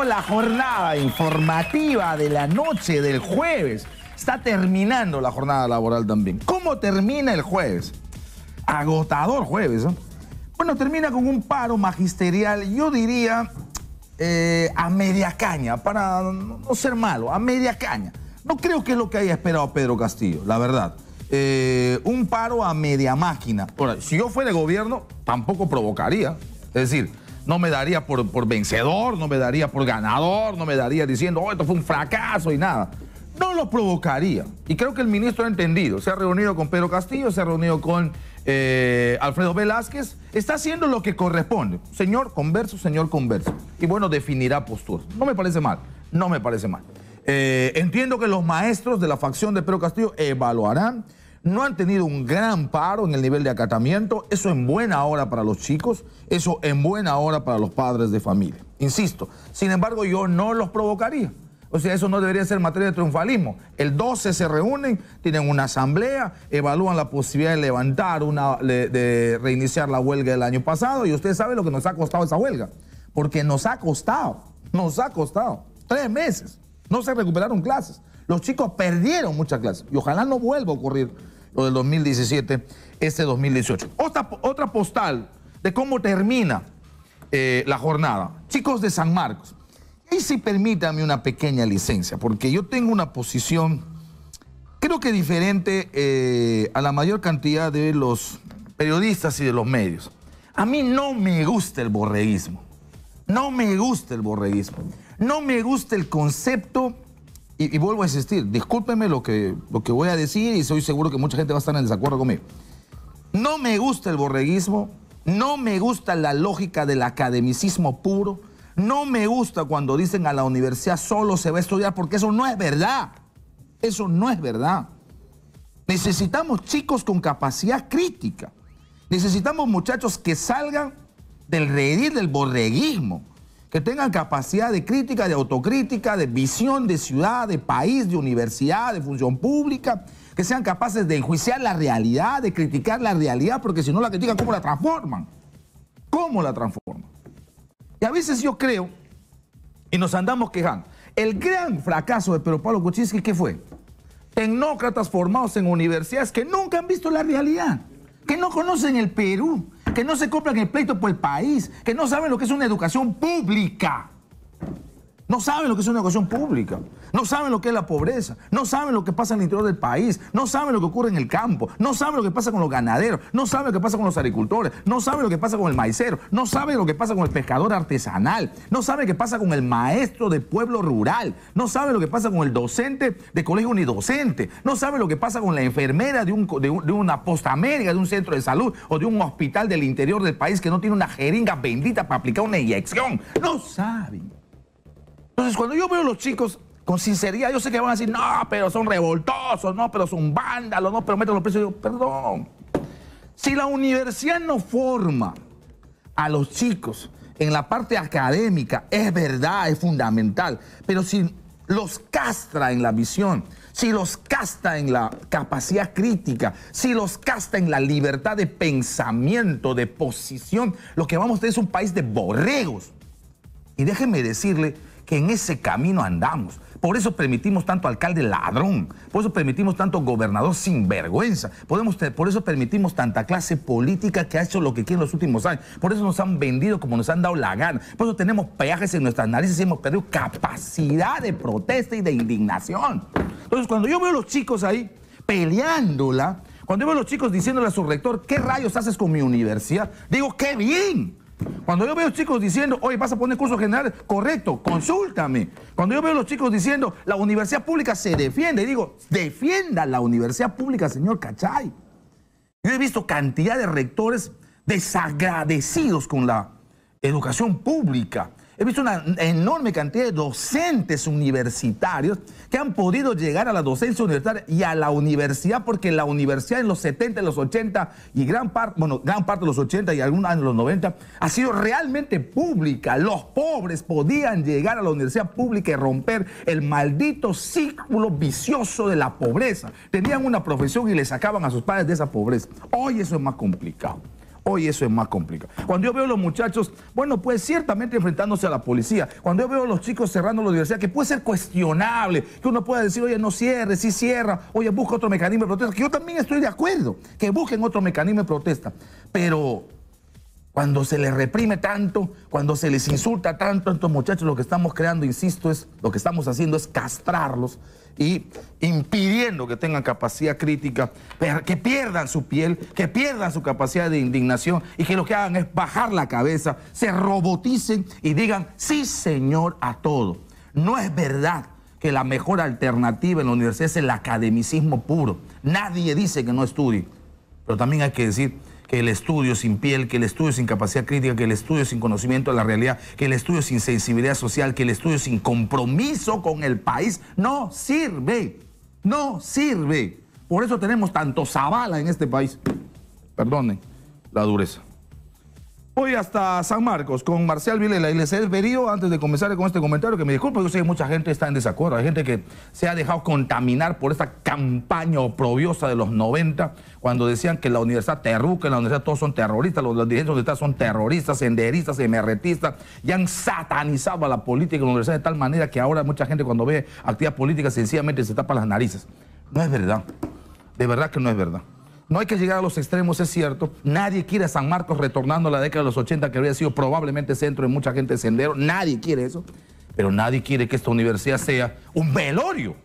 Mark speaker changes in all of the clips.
Speaker 1: La jornada informativa de la noche del jueves. Está terminando la jornada laboral también. ¿Cómo termina el jueves? Agotador jueves, ¿eh? Bueno, termina con un paro magisterial, yo diría, a media caña, para no ser malo, a media caña. No creo que es lo que haya esperado Pedro Castillo, la verdad. Un paro a media máquina. Ahora, si yo fuera de gobierno, tampoco provocaría. Es decir, no me daría por vencedor, no me daría por ganador, no me daría diciendo, oh, esto fue un fracaso y nada. No lo provocaría. Y creo que el ministro ha entendido. Se ha reunido con Pedro Castillo, se ha reunido con Alfredo Velázquez. Está haciendo lo que corresponde. Señor converso, señor converso. Y bueno, definirá posturas. No me parece mal. No me parece mal. Entiendo que los maestros de la facción de Pedro Castillo evaluarán. No han tenido un gran paro en el nivel de acatamiento. Eso en buena hora para los chicos. Eso en buena hora para los padres de familia. Insisto. Sin embargo, yo no los provocaría. O sea, eso no debería ser materia de triunfalismo. El 12 se reúnen, tienen una asamblea, evalúan la posibilidad de levantar de reiniciar la huelga del año pasado, y usted sabe lo que nos ha costado esa huelga. Porque nos ha costado 3 meses. No se recuperaron clases. Los chicos perdieron muchas clases. Y ojalá no vuelva a ocurrir lo del 2017, este 2018. Otra postal de cómo termina la jornada. Chicos de San Marcos. Y si permítame una pequeña licencia, porque yo tengo una posición, creo que diferente a la mayor cantidad de los periodistas y de los medios. A mí no me gusta el borreguismo. No me gusta el borreguismo. No me gusta el concepto, y vuelvo a insistir, discúlpeme lo que voy a decir, y soy seguro que mucha gente va a estar en desacuerdo conmigo. No me gusta el borreguismo, no me gusta la lógica del academicismo puro. No me gusta cuando dicen a la universidad solo se va a estudiar, porque eso no es verdad. Eso no es verdad. Necesitamos chicos con capacidad crítica. Necesitamos muchachos que salgan del redil del borreguismo, que tengan capacidad de crítica, de autocrítica, de visión de ciudad, de país, de universidad, de función pública, que sean capaces de enjuiciar la realidad, de criticar la realidad, porque si no la critican, ¿cómo la transforman? ¿Cómo la transforman? Y a veces yo creo, y nos andamos quejando, el gran fracaso de Pedro Pablo Kuczynski, ¿qué fue? Tecnócratas formados en universidades que nunca han visto la realidad, que no conocen el Perú, que no se compran el pleito por el país, que no saben lo que es una educación pública. No saben lo que es una educación pública, no saben lo que es la pobreza, no saben lo que pasa en el interior del país, no saben lo que ocurre en el campo, no saben lo que pasa con los ganaderos, no saben lo que pasa con los agricultores, no saben lo que pasa con el maicero, no saben lo que pasa con el pescador artesanal, no saben qué pasa con el maestro de pueblo rural, no saben lo que pasa con el docente de colegio unidocente, no saben lo que pasa con la enfermera de una postamédica, de un centro de salud o de un hospital del interior del país que no tiene una jeringa bendita para aplicar una inyección. No saben. Entonces, cuando yo veo a los chicos con sinceridad, yo sé que van a decir, no, pero son revoltosos, no, pero son vándalos, no, pero meten los precios. Yo digo, perdón. Si la universidad no forma a los chicos en la parte académica, es verdad, es fundamental, pero si los castra en la visión, si los castra en la capacidad crítica, si los castra en la libertad de pensamiento, de posición, lo que vamos a tener es un país de borregos. Y déjenme decirle que en ese camino andamos. Por eso permitimos tanto alcalde ladrón, por eso permitimos tanto gobernador sinvergüenza, por eso permitimos tanta clase política que ha hecho lo que quiere en los últimos años, por eso nos han vendido como nos han dado la gana, por eso tenemos peajes en nuestras narices y hemos perdido capacidad de protesta y de indignación. Entonces, cuando yo veo a los chicos ahí peleándola, cuando yo veo a los chicos diciéndole a su rector, ¿qué rayos haces con mi universidad? Digo, ¡qué bien! Cuando yo veo chicos diciendo, oye, vas a poner cursos generales, correcto, consúltame. Cuando yo veo a los chicos diciendo, la universidad pública se defiende, digo, defienda la universidad pública, señor Cachay. Yo he visto cantidad de rectores desagradecidos con la educación pública. He visto una enorme cantidad de docentes universitarios que han podido llegar a la docencia universitaria y a la universidad, porque la universidad en los 70, en los 80 y gran parte de los 80 y algunos años de los 90 ha sido realmente pública. Los pobres podían llegar a la universidad pública y romper el maldito círculo vicioso de la pobreza. Tenían una profesión y le sacaban a sus padres de esa pobreza. Hoy eso es más complicado. Hoy eso es más complicado. Cuando yo veo a los muchachos, bueno, pues ciertamente enfrentándose a la policía, cuando yo veo a los chicos cerrando la universidad, que puede ser cuestionable, que uno pueda decir, oye, no cierre, sí cierra, oye, busca otro mecanismo de protesta, que yo también estoy de acuerdo, que busquen otro mecanismo de protesta, pero cuando se les reprime tanto, cuando se les insulta tanto a estos muchachos, lo que estamos creando, insisto, lo que estamos haciendo es castrarlos y impidiendo que tengan capacidad crítica, que pierdan su piel, que pierdan su capacidad de indignación y que lo que hagan es bajar la cabeza, se roboticen y digan sí señor a todo. No es verdad que la mejor alternativa en la universidad es el academicismo puro. Nadie dice que no estudie, pero también hay que decir que el estudio sin piel, que el estudio sin capacidad crítica, que el estudio sin conocimiento de la realidad, que el estudio sin sensibilidad social, que el estudio sin compromiso con el país, no sirve, no sirve. Por eso tenemos tanto Zavala en este país. Perdonen la dureza. Voy hasta San Marcos con Marcial Vilela y les he pedido antes de comenzar con este comentario que me disculpen, yo sé que mucha gente está en desacuerdo, hay gente que se ha dejado contaminar por esta campaña oprobiosa de los 90 cuando decían que la Universidad Terruca, en la universidad todos son terroristas, los dirigentes de la universidad son terroristas, senderistas, emerretistas, y han satanizado a la política en la universidad de tal manera que ahora mucha gente cuando ve actividad política sencillamente se tapa las narices. No es verdad, de verdad que no es verdad. No hay que llegar a los extremos, es cierto. Nadie quiere a San Marcos retornando a la década de los 80, que habría sido probablemente centro de mucha gente sendero. Nadie quiere eso. Pero nadie quiere que esta universidad sea un velorio.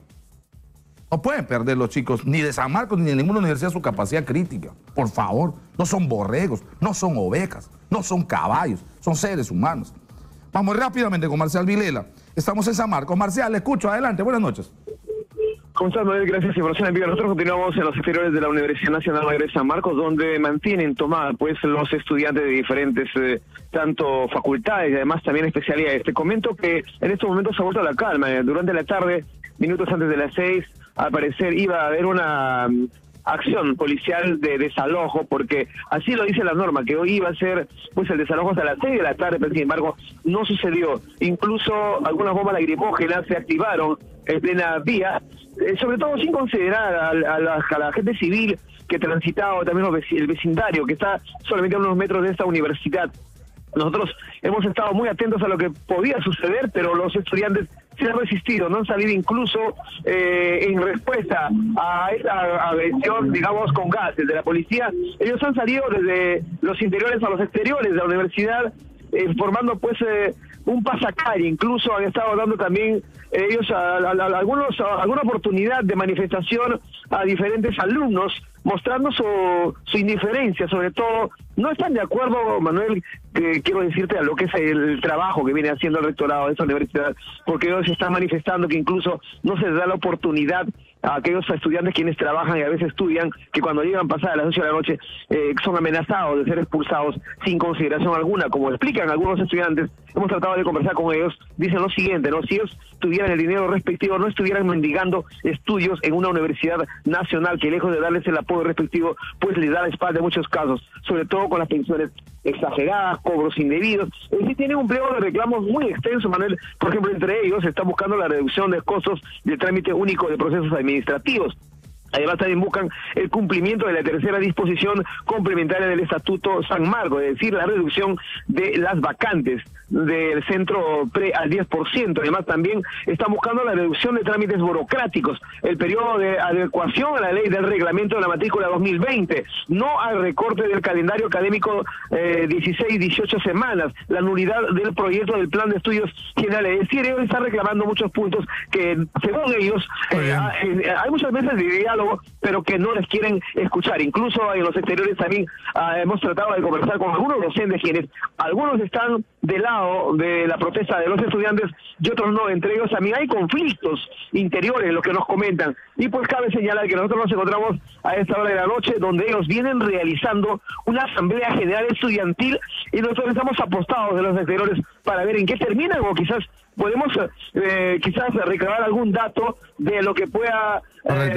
Speaker 1: No pueden perder los chicos, ni de San Marcos, ni de ninguna universidad, su capacidad crítica. Por favor, no son borregos, no son ovejas, no son caballos, son seres humanos. Vamos rápidamente con Marcial Vilela. Estamos en San Marcos. Marcial, le escucho. Adelante, buenas noches.
Speaker 2: ¿Cómo estás, Noel? Gracias, información en vivo. Nosotros continuamos en los exteriores de la Universidad Nacional Mayor de San Marcos, donde mantienen tomada pues los estudiantes de diferentes tanto facultades y además también especialidades. Te comento que en estos momentos se ha vuelto a la calma. Durante la tarde, minutos antes de las 6, al parecer iba a haber una acción policial de desalojo, porque así lo dice la norma, que hoy iba a ser pues el desalojo hasta las 6 de la tarde, pero sin embargo no sucedió. Incluso algunas bombas lacrimógenas se activaron en plena vía, sobre todo sin considerar a la gente civil que transitaba, también el vecindario que está solamente a unos metros de esta universidad. Nosotros hemos estado muy atentos a lo que podía suceder, pero los estudiantes se han resistido, no han salido incluso en respuesta a esa agresión, digamos, con gases de la policía. Ellos han salido desde los interiores a los exteriores de la universidad, formando pues un pasacalle. Incluso han estado dando también ellos alguna oportunidad de manifestación a diferentes alumnos, mostrando su indiferencia. Sobre todo, no están de acuerdo, Manuel, quiero decirte, a lo que es el trabajo que viene haciendo el rectorado de esta universidad, porque ellos están manifestando que incluso no se les da la oportunidad a aquellos estudiantes quienes trabajan y a veces estudian, que cuando llegan pasadas las 8 de la noche son amenazados de ser expulsados sin consideración alguna. Como explican algunos estudiantes, hemos tratado de conversar con ellos, dicen lo siguiente, ¿no? Si ellos tuvieran el dinero respectivo, no estuvieran mendigando estudios en una universidad nacional que, lejos de darles el apoyo respectivo, pues les da la espalda en muchos casos, sobre todo con las pensiones exageradas, cobros indebidos. Es decir, tienen un pliego de reclamos muy extenso, Manuel. Por ejemplo, entre ellos se está buscando la reducción de costos del trámite único de procesos administrativos. Además, también buscan el cumplimiento de la tercera disposición complementaria del Estatuto San Marcos, es decir, la reducción de las vacantes del centro pre al 10%. Además, también están buscando la reducción de trámites burocráticos, el periodo de adecuación a la ley del reglamento de la matrícula 2020, no al recorte del calendario académico 16-18 semanas, la nulidad del proyecto del plan de estudios generales. Es decir, ellos están reclamando muchos puntos que, según ellos, hay muchas veces de diálogo, pero que no les quieren escuchar. Incluso en los exteriores también hemos tratado de conversar con algunos docentes, quienes algunos están del lado de la protesta de los estudiantes y otros no. Entre ellos también hay conflictos interiores, lo que nos comentan. Y pues cabe señalar que nosotros nos encontramos a esta hora de la noche, donde ellos vienen realizando una asamblea general estudiantil y nosotros estamos apostados de los exteriores para ver en qué terminan, o quizás podemos quizás recabar algún dato de lo que pueda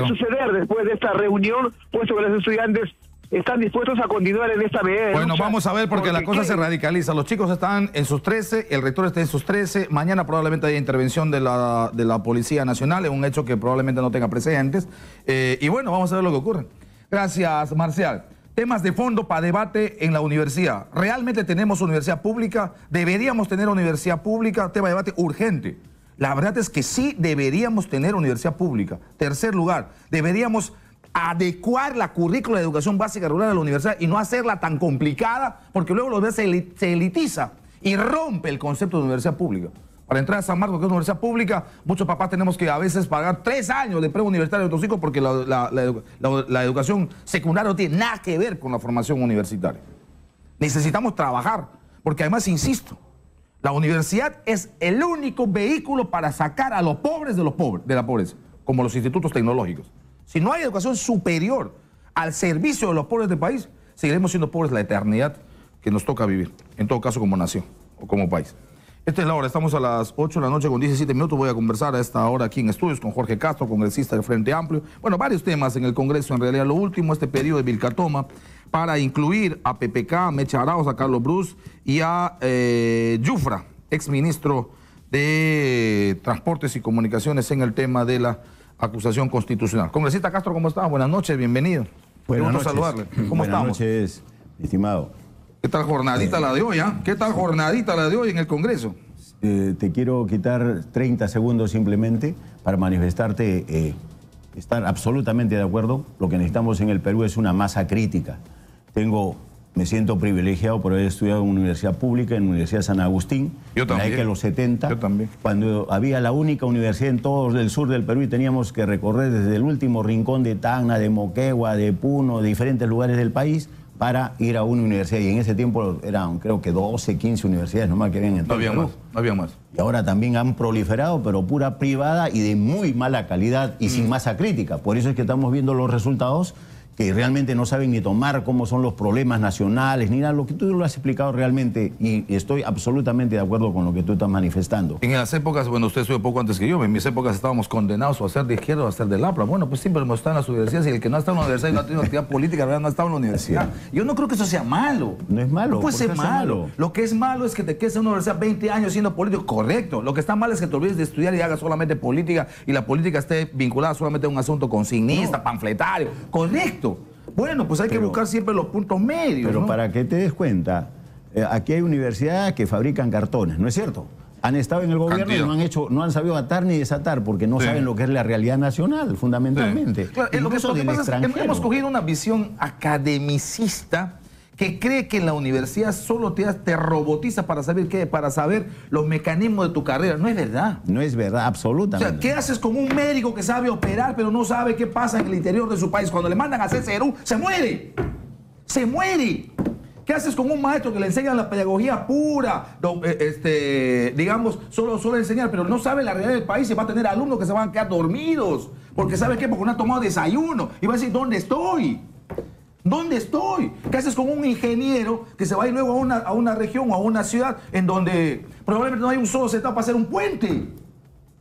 Speaker 2: suceder después de esta reunión, puesto que los estudiantes están dispuestos a continuar en esta medida.
Speaker 1: Bueno, vamos a ver, porque la cosa se radicaliza. Los chicos están en sus 13, el rector está en sus 13. Mañana probablemente haya intervención de la Policía Nacional, es un hecho que probablemente no tenga precedentes. Y bueno, vamos a ver lo que ocurre. Gracias, Marcial. Temas de fondo para debate en la universidad. ¿Realmente tenemos universidad pública? ¿Deberíamos tener universidad pública? Tema de debate urgente. La verdad es que sí deberíamos tener universidad pública. Tercer lugar, deberíamos adecuar la currícula de educación básica rural a la universidad y no hacerla tan complicada, porque luego los se elitiza y rompe el concepto de universidad pública. Para entrar a San Marcos, que es una universidad pública, muchos papás tenemos que a veces pagar 3 años de preuniversitario de nuestros hijos porque la educación secundaria no tiene nada que ver con la formación universitaria. Necesitamos trabajar, porque además, insisto, la universidad es el único vehículo para sacar a los pobres de la pobreza, como los institutos tecnológicos. Si no hay educación superior al servicio de los pobres del país, seguiremos siendo pobres la eternidad que nos toca vivir, en todo caso como nación o como país. Esta es la hora, estamos a las 8 de la noche con 17 minutos. Voy a conversar a esta hora aquí en estudios con Jorge Castro, congresista del Frente Amplio. Bueno, varios temas en el Congreso, en realidad. Lo último, este pedido de Vilcatoma para incluir a PPK, a Mecha Arauz, a Carlos Bruce y a Yufra, exministro de Transportes y Comunicaciones, en el tema de la acusación constitucional. Congresista Castro, ¿cómo está? Buenas noches, bienvenido.
Speaker 3: Buenas noches.
Speaker 1: Saludarle. ¿Cómo
Speaker 3: Buenas
Speaker 1: estamos?
Speaker 3: noches, estimado.
Speaker 1: ¿Qué tal jornadita la de hoy? ¿Qué tal jornadita la de hoy en el Congreso?
Speaker 3: Te quiero quitar 30 segundos simplemente para manifestarte estar absolutamente de acuerdo. Lo que necesitamos en el Perú es una masa crítica. Me siento privilegiado por haber estudiado en una universidad pública, en la Universidad de San Agustín.
Speaker 1: Yo también.
Speaker 3: En la década de los 70.
Speaker 1: Yo también.
Speaker 3: Cuando había la única universidad en todo el sur del Perú y teníamos que recorrer desde el último rincón de Tacna, de Moquegua, de Puno, de diferentes lugares del país, para ir a una universidad. Y en ese tiempo eran, creo que 12, 15 universidades nomás que habían en todo el Perú.
Speaker 1: No había más.
Speaker 3: Y ahora también han proliferado, pero pura privada y de muy mala calidad y sin masa crítica. Por eso es que estamos viendo los resultados que realmente no saben ni tomar cómo son los problemas nacionales, ni nada, lo que tú lo has explicado realmente, y estoy absolutamente de acuerdo con lo que tú estás manifestando.
Speaker 1: En las épocas, bueno, usted estuvo poco antes que yo, en mis épocas estábamos condenados o a ser de izquierda o a ser de lapra. Bueno, pues siempre hemos estado en las universidades, y el que no ha estado en la universidad y no ha tenido actividad política, no ha estado en la universidad. Yo no creo que eso sea malo.
Speaker 3: No es malo.
Speaker 1: No puede ser malo. Lo que es malo es que te quedes en una universidad 20 años siendo político. Correcto. Lo que está mal es que te olvides de estudiar y hagas solamente política, y la política esté vinculada solamente a un asunto consignista, panfletario. Correcto. Bueno, pues hay que buscar siempre los puntos medios.
Speaker 3: Pero
Speaker 1: ¿no?
Speaker 3: para que te des cuenta, aquí hay universidades que fabrican cartones, ¿no es cierto? Han estado en el gobierno y no han sabido atar ni desatar porque no saben lo que es la realidad nacional, fundamentalmente.
Speaker 1: Claro, lo que pasa es que hemos cogido una visión academicista que cree que en la universidad solo te robotiza para saber los mecanismos de tu carrera. No es verdad.
Speaker 3: No es verdad, absolutamente.
Speaker 1: O sea, ¿qué haces con un médico que sabe operar pero no sabe qué pasa en el interior de su país? Cuando le mandan a hacer CERU, se muere. Se muere. ¿Qué haces con un maestro que le enseña la pedagogía pura? Digamos, solo enseñar, pero no sabe la realidad del país, y va a tener alumnos que se van a quedar dormidos. Porque ¿sabe qué? Porque no ha tomado desayuno. Y va a decir, ¿dónde estoy? ¿Dónde estoy? ¿Qué haces con un ingeniero que se va a ir luego a una región o a una ciudad en donde probablemente no hay un solo centavo para hacer un puente?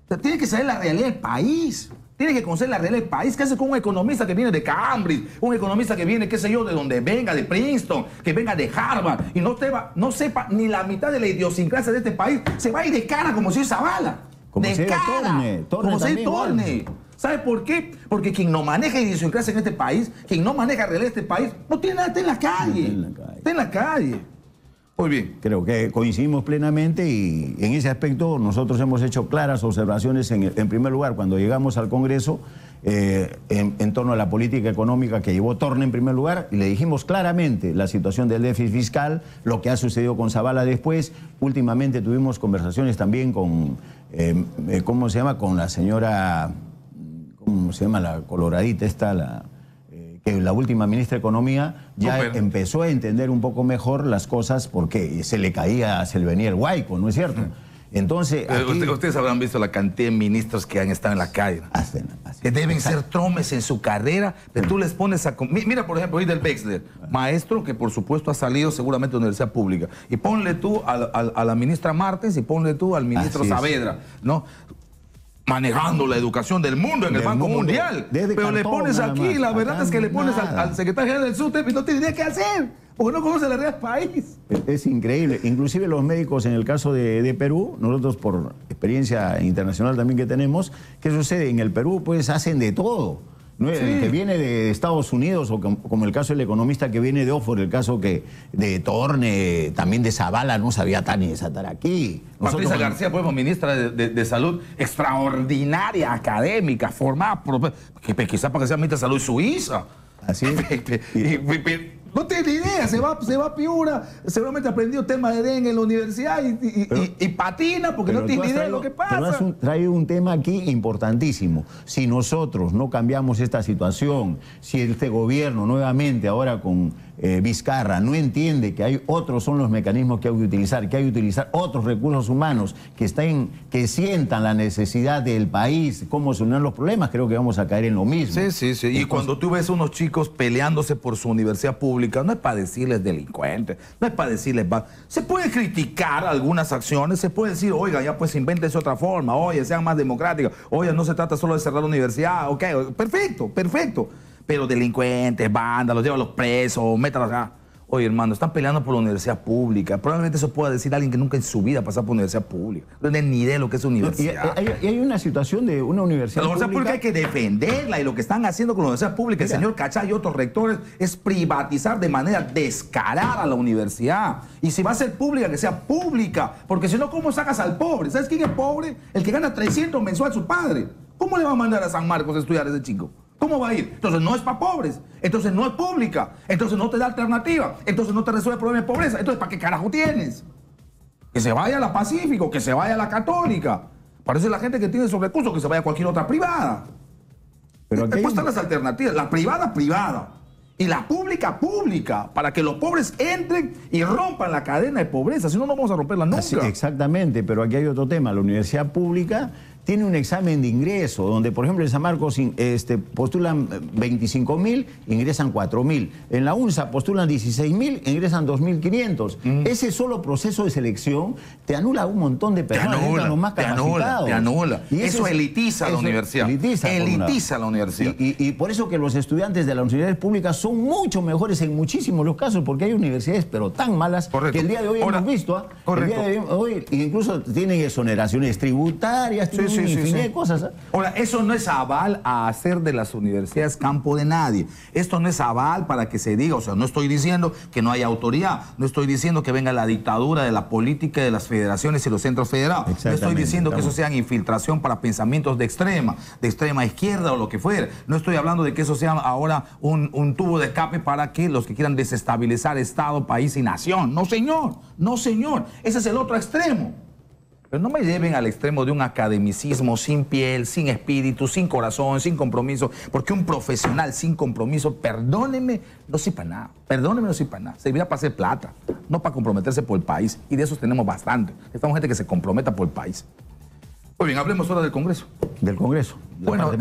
Speaker 1: O sea, tiene que saber la realidad del país. Tiene que conocer la realidad del país. ¿Qué haces con un economista que viene de Cambridge? Un economista que viene, qué sé yo, de donde venga, de Princeton, que venga de Harvard, y no sepa ni la mitad de la idiosincrasia de este país. Se va a ir de cara como si es Zavala.
Speaker 3: Como si era Torne.
Speaker 1: Como si es Torne. ¿Sabe por qué? Porque quien no maneja idiosincrasia en este país, quien no maneja realidad de este país, no tiene nada, está en la calle. Está en la calle. Muy bien.
Speaker 3: Creo que coincidimos plenamente, y en ese aspecto nosotros hemos hecho claras observaciones en primer lugar cuando llegamos al Congreso en torno a la política económica que llevó Torne en primer lugar, y le dijimos claramente la situación del déficit fiscal, lo que ha sucedido con Zavala después. Últimamente tuvimos conversaciones también con, ¿cómo se llama? Con la señora... ¿Cómo se llama? La coloradita esta, que la última ministra de Economía ya empezó a entender un poco mejor las cosas porque se le venía el huaico, ¿no es cierto? Entonces, aquí...
Speaker 1: Ustedes habrán visto la cantidad de ministros que han estado en la calle. Que deben ser tromes en su carrera, pero tú les pones a... Mira, por ejemplo, Idel Wexler, maestro que por supuesto ha salido seguramente de la universidad pública. Y ponle tú a la ministra Martens y ponle tú al ministro Saavedra, ¿no? Manejando la educación del mundo en el Banco Mundial. Pero le pones aquí, la verdad es que le pones al secretario general del SUTEP y no tiene idea qué hacer, porque no conoce la realidad del país.
Speaker 3: Es increíble. Inclusive los médicos, en el caso de Perú, nosotros por experiencia internacional también que tenemos, ¿qué sucede? En el Perú pues hacen de todo. No,
Speaker 1: Sí.
Speaker 3: el que viene de Estados Unidos, o como el caso del economista que viene de Oxford, el caso que de Torne, también de Zavala, no sabía tan ni desatar aquí.
Speaker 1: Patricia García, pues, ministra de Salud, extraordinaria, académica, formada por... quizás para que sea ministra de Salud suiza.
Speaker 3: Así es.
Speaker 1: No tiene idea, se va a Piura, seguramente aprendió tema de dengue en la universidad y patina porque no tiene idea de lo que pasa.
Speaker 3: Pero has traído un tema aquí importantísimo. Si nosotros no cambiamos esta situación, si este gobierno nuevamente ahora con Vizcarra no entiende que hay otros son los mecanismos que hay que utilizar otros recursos humanos que sientan la necesidad del país, cómo solucionar los problemas, creo que vamos a caer en lo mismo.
Speaker 1: Sí. Entonces, y cuando tú ves unos chicos peleándose por su universidad pública, no es para decirles delincuentes, no es para decirles... Se puede criticar algunas acciones, se puede decir, oiga, ya pues invéntense otra forma, oye, sean más democráticos, oye, no se trata solo de cerrar la universidad, ok, perfecto. Pero delincuentes, vándalos, llévalos presos, métalos acá. Oye, hermano, están peleando por la universidad pública. Probablemente eso pueda decir alguien que nunca en su vida ha pasado por una universidad pública. No tiene ni idea de lo que es universidad.
Speaker 3: Y hay una situación de una universidad
Speaker 1: pública. La universidad pública hay que defenderla, y lo que están haciendo con la universidad pública, el señor Cachá y otros rectores, es privatizar de manera descarada la universidad. Y si va a ser pública, que sea pública. Porque si no, ¿cómo sacas al pobre? ¿Sabes quién es pobre? El que gana 300 mensual su padre. ¿Cómo le va a mandar a San Marcos a estudiar a ese chico? ¿Cómo va a ir? Entonces no es para pobres, entonces no es pública, entonces no te da alternativa, entonces no te resuelve el problema de pobreza, entonces ¿para qué carajo tienes? Que se vaya a la Pacífico, que se vaya a la Católica. Parece la gente que tiene esos recursos, que se vaya a cualquier otra privada. Pero aquí están las alternativas, la privada y la pública, para que los pobres entren y rompan la cadena de pobreza, si no, no vamos a romperla nunca.
Speaker 3: Así, exactamente, pero aquí hay otro tema, la universidad pública tiene un examen de ingreso, donde por ejemplo en San Marcos postulan 25.000, ingresan 4.000. En la UNSA postulan 16.000, ingresan 2.500. Ese solo proceso de selección te anula un montón de personas, los más capacitados.
Speaker 1: Te anula. Y eso elitiza la universidad. Elitiza la universidad.
Speaker 3: Y por eso que los estudiantes de las universidades públicas son mucho mejores en muchísimos los casos, porque hay universidades pero tan malas que el día de hoy hemos visto. El día de hoy incluso tienen exoneraciones tributarias, infinidad de cosas.
Speaker 1: Ahora, eso no es aval a hacer de las universidades campo de nadie. Esto no es aval para que se diga, o sea, no estoy diciendo que no haya autoridad, no estoy diciendo que venga la dictadura de la política de las federaciones y los centros federados. No estoy diciendo que eso sea infiltración para pensamientos de extrema izquierda o lo que fuera. No estoy hablando de que eso sea ahora un tubo de escape para que los que quieran desestabilizar Estado, país y nación. No, señor. No, señor. Ese es el otro extremo. Pero no me lleven al extremo de un academicismo sin piel, sin espíritu, sin corazón, sin compromiso, porque un profesional sin compromiso, perdónenme, no sirve para nada. Perdónenme, no sirve para nada. Servirá para hacer plata, no para comprometerse por el país. Y de esos tenemos bastante. Estamos gente que se comprometa por el país. Muy bien, hablemos ahora del Congreso.
Speaker 3: Del Congreso.
Speaker 1: Bueno,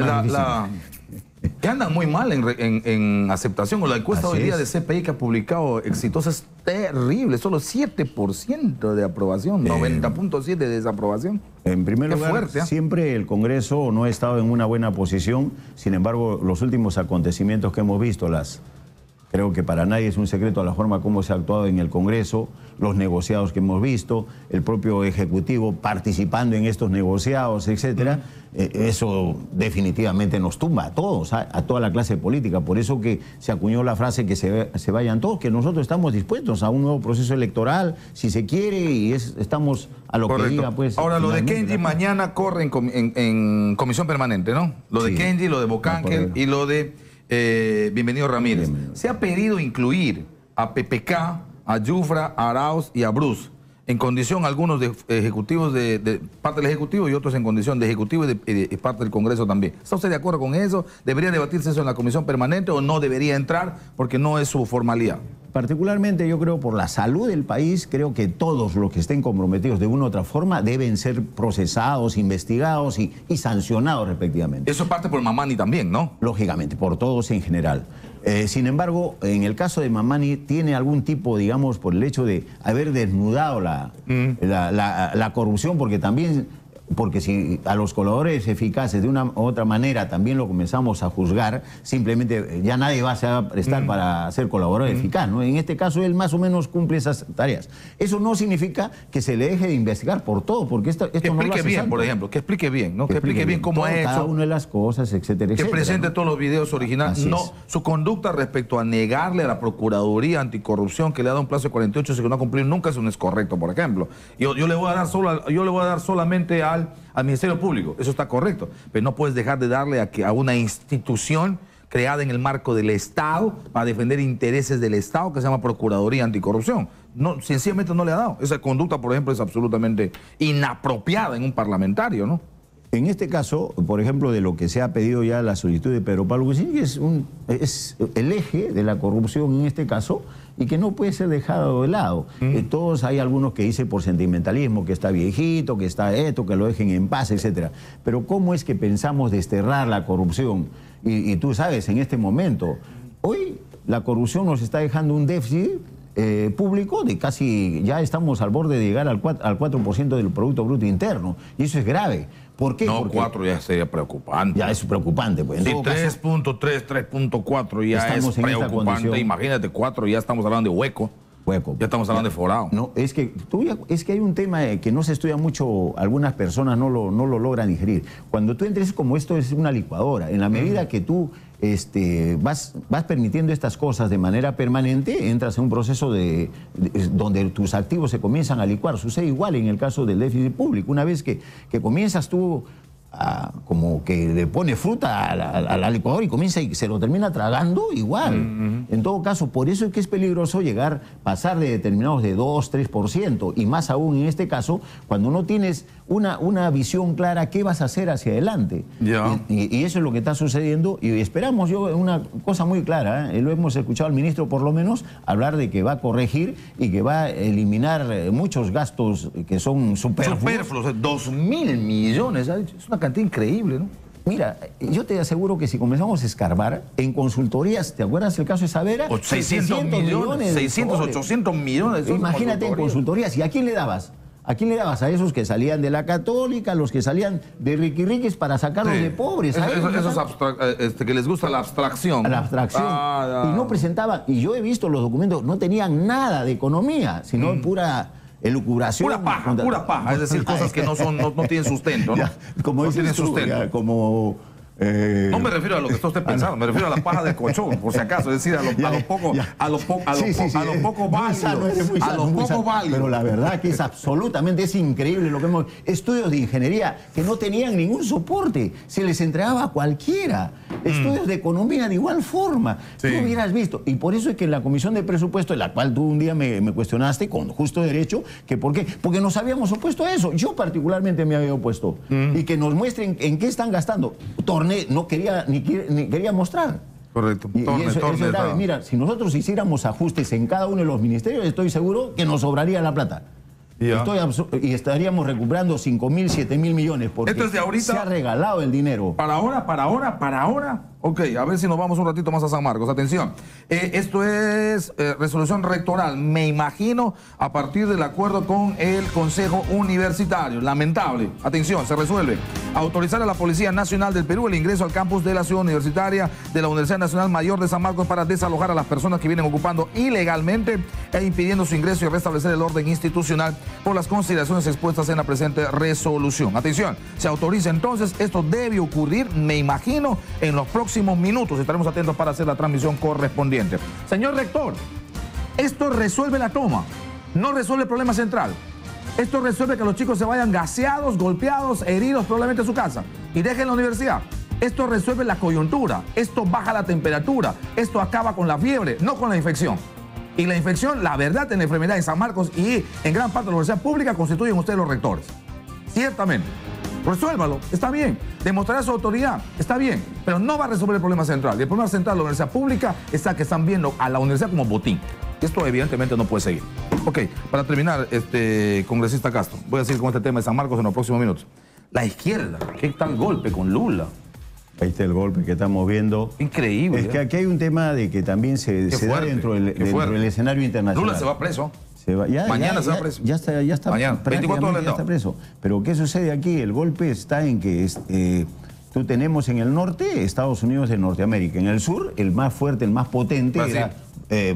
Speaker 1: que andan muy mal en aceptación. La encuesta hoy día de CPI que ha publicado Exitosa es terrible. Solo 7% de aprobación, 90.7% de desaprobación.
Speaker 3: En primer lugar, siempre el Congreso no ha estado en una buena posición. Sin embargo, los últimos acontecimientos que hemos visto, creo que para nadie es un secreto la forma como se ha actuado en el Congreso, los negociados que hemos visto, el propio Ejecutivo participando en estos negociados, etcétera. Eso definitivamente nos tumba a todos, a toda la clase política. Por eso que se acuñó la frase que se vayan todos, que nosotros estamos dispuestos a un nuevo proceso electoral, si se quiere, y estamos a lo que diga, pues.
Speaker 1: Ahora, lo de Kenji mañana corre en comisión permanente, ¿no? Lo de Kenji, lo de Bocángel y lo de Bienvenido Ramírez. Se ha pedido incluir a PPK, a Yufra, a Arauz y a Bruce, en condición algunos de ejecutivos de parte del Ejecutivo y otros en condición de ejecutivo y de parte del Congreso también. ¿Está usted de acuerdo con eso? ¿Debería debatirse eso en la comisión permanente o no debería entrar porque no es su formalidad?
Speaker 3: Particularmente yo creo por la salud del país, creo que todos los que estén comprometidos de una u otra forma deben ser procesados, investigados y sancionados respectivamente.
Speaker 1: Eso parte por Mamani también, ¿no?
Speaker 3: Lógicamente, por todos en general. Sin embargo, en el caso de Mamani tiene algún tipo, digamos, por el hecho de haber desnudado la corrupción, porque también porque si a los colaboradores eficaces de una u otra manera también lo comenzamos a juzgar, simplemente ya nadie va a prestar para ser colaborador eficaz, ¿no? En este caso él más o menos cumple esas tareas. Eso no significa que se le deje de investigar por todo, porque esto
Speaker 1: que
Speaker 3: no lo hace
Speaker 1: explique bien,
Speaker 3: santo.
Speaker 1: por ejemplo, que explique bien, ¿no? Que explique bien cómo ha hecho.
Speaker 3: Cada una de las cosas, etcétera,
Speaker 1: Que
Speaker 3: etcétera,
Speaker 1: presente
Speaker 3: ¿no?
Speaker 1: todos los videos originales.
Speaker 3: Así
Speaker 1: No,
Speaker 3: es.
Speaker 1: su conducta respecto a negarle a la Procuraduría Anticorrupción que le ha dado un plazo de 48 si que no ha cumplido nunca, eso no es correcto, por ejemplo. Yo le voy a dar solamente al Ministerio Público, eso está correcto, pero no puedes dejar de darle a una institución creada en el marco del Estado para defender intereses del Estado que se llama Procuraduría Anticorrupción. No, sencillamente no le ha dado. Esa conducta, por ejemplo, es absolutamente inapropiada en un parlamentario, ¿no?
Speaker 3: En este caso, por ejemplo, de lo que se ha pedido ya la solicitud de Pedro Pablo Kuczynski, es el eje de la corrupción en este caso y que no puede ser dejado de lado. Todos hay algunos que dicen por sentimentalismo que está viejito, que está esto, que lo dejen en paz, etcétera. Pero ¿cómo es que pensamos desterrar la corrupción? Y tú sabes, en este momento, hoy la corrupción nos está dejando un déficit público de casi, ya estamos al borde de llegar al 4% del Producto Bruto Interno. Y eso es grave. ¿Por qué?
Speaker 1: No,
Speaker 3: Porque
Speaker 1: 4 ya sería preocupante.
Speaker 3: ya es preocupante. Pues. En
Speaker 1: Sí,
Speaker 3: todo caso,
Speaker 1: 3.3, 3.4 ya
Speaker 3: Estamos
Speaker 1: es
Speaker 3: en esta
Speaker 1: preocupante.
Speaker 3: condición.
Speaker 1: Imagínate, 4 ya estamos hablando de hueco.
Speaker 3: hueco.
Speaker 1: Ya estamos hablando de forado.
Speaker 3: No, es que hay un tema que no se estudia mucho, algunas personas no lo logran digerir. Cuando tú entres, como esto es una licuadora, en la medida que tú vas permitiendo estas cosas de manera permanente, entras en un proceso donde tus activos se comienzan a licuar. Sucede igual en el caso del déficit público. Una vez que comienzas tú como que le pone fruta a la licuadora y comienza y se lo termina tragando igual. En todo caso, por eso es que es peligroso pasar de determinados de 2, 3%, y más aún en este caso, cuando no tienes una visión clara, ¿qué vas a hacer hacia adelante?
Speaker 1: Yeah.
Speaker 3: Y eso es lo que está sucediendo, y esperamos una cosa muy clara, lo hemos escuchado al ministro por lo menos hablar de que va a corregir y que va a eliminar muchos gastos que son superfluos.
Speaker 1: 2.000 millones, ha dicho. Es una cantidad increíble, ¿no?
Speaker 3: Mira, yo te aseguro que si comenzamos a escarbar en consultorías, ¿te acuerdas el caso de Savera?
Speaker 1: 600 millones, 600, 800 millones.
Speaker 3: Imagínate en consultorías. ¿Y a quién le dabas? ¿A quién le dabas? A esos que salían de la Católica, a los que salían de riquirriques para sacarlos de pobres.
Speaker 1: Esos que les gusta la abstracción.
Speaker 3: La abstracción. Y no presentaban, y yo he visto los documentos, no tenían nada de economía, sino pura elucubración.
Speaker 1: Pura paja, es decir, cosas que no tienen sustento, ¿no?
Speaker 3: Ya, como
Speaker 1: no
Speaker 3: dices
Speaker 1: tienen
Speaker 3: tú,
Speaker 1: sustento.
Speaker 3: ya, como...
Speaker 1: No me refiero a lo que está usted pensando, me refiero a la paja del colchón, por si acaso, es decir, a lo poco válido.
Speaker 3: Pero la verdad que es absolutamente, es increíble lo que hemos... Estudios de ingeniería que no tenían ningún soporte, se les entregaba a cualquiera. Estudios de economía de igual forma.
Speaker 1: Sí.
Speaker 3: Tú hubieras visto. Y por eso es que en la Comisión de Presupuesto, en la cual tú un día me cuestionaste, con justo derecho, que ¿por qué? Porque nos habíamos opuesto a eso. Yo particularmente me había opuesto. Y que nos muestren en qué están gastando. No quería ni quería mostrar.
Speaker 1: Correcto.
Speaker 3: Y eso es grave. Mira, si nosotros hiciéramos ajustes en cada uno de los ministerios, estoy seguro que nos sobraría la plata.
Speaker 1: Yeah.
Speaker 3: Y estaríamos recuperando 5.000, 7.000 millones, porque
Speaker 1: esto es de ahorita,
Speaker 3: se ha regalado el dinero.
Speaker 1: Para ahora. Ok, a ver si nos vamos un ratito más a San Marcos. Atención, esto es resolución rectoral, me imagino, a partir del acuerdo con el Consejo Universitario. Lamentable. Atención, se resuelve. Autorizar a la Policía Nacional del Perú el ingreso al campus de la ciudad universitaria de la Universidad Nacional Mayor de San Marcos para desalojar a las personas que vienen ocupando ilegalmente e impidiendo su ingreso y restablecer el orden institucional por las consideraciones expuestas en la presente resolución. Atención, se autoriza entonces, esto debe ocurrir, me imagino, en los próximos minutos. Estaremos atentos para hacer la transmisión correspondiente. Señor rector, esto resuelve la toma, no resuelve el problema central. Esto resuelve que los chicos se vayan gaseados, golpeados, heridos probablemente a su casa y dejen la universidad. Esto resuelve la coyuntura, esto baja la temperatura, esto acaba con la fiebre, no con la infección. Y la infección, la verdad, en la enfermedad en San Marcos y en gran parte de la universidad pública constituyen ustedes los rectores. Ciertamente. Resuélvalo, está bien. Demostrará su autoridad, está bien. Pero no va a resolver el problema central. Y el problema central de la universidad pública está que están viendo a la universidad como botín. Esto evidentemente no puede seguir. Ok, para terminar, congresista Castro, voy a seguir con este tema de San Marcos en los próximos minutos. La izquierda, ¿qué tal golpe con Lula?
Speaker 3: Ahí está el golpe que estamos viendo.
Speaker 1: Increíble.
Speaker 3: Es que aquí hay un tema de que también se da dentro del escenario internacional.
Speaker 1: Lula se va preso. Mañana se va preso.
Speaker 3: Ya está
Speaker 1: Mañana, 24 horas
Speaker 3: ya está preso. Pero ¿qué sucede aquí? El golpe está en que tú tenemos en el norte Estados Unidos de Norteamérica. En el sur, el más fuerte, el más potente era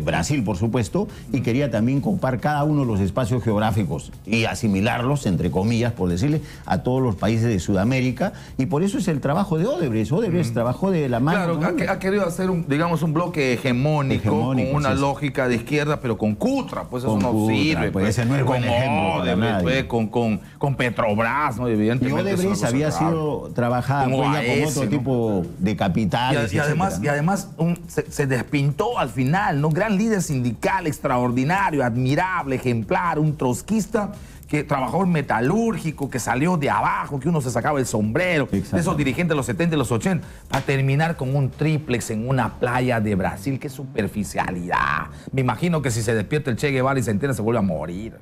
Speaker 3: Brasil, por supuesto, y quería también copar cada uno de los espacios geográficos y asimilarlos, entre comillas, por decirle, a todos los países de Sudamérica. Y por eso es el trabajo de Odebrecht. Odebrecht trabajó de la mano.
Speaker 1: Claro, ha querido hacer, un bloque hegemónico con una lógica de izquierda, pero con Cutra, pues eso no sirve.
Speaker 3: Pues ese no es buen ejemplo para nadie.
Speaker 1: Con Petrobras, ¿no? Evidentemente.
Speaker 3: Y Odebrecht había sido trabajada con otro tipo de capitales.
Speaker 1: Y además se despintó al final, ¿no? Gran líder sindical, extraordinario, admirable, ejemplar, un trotskista que trabajó en metalúrgico, que salió de abajo, que uno se sacaba el sombrero, de esos dirigentes de los 70 y los 80, a terminar con un triplex en una playa de Brasil. ¡Qué superficialidad! Me imagino que si se despierta el Che Guevara y se entera, se vuelve a morir.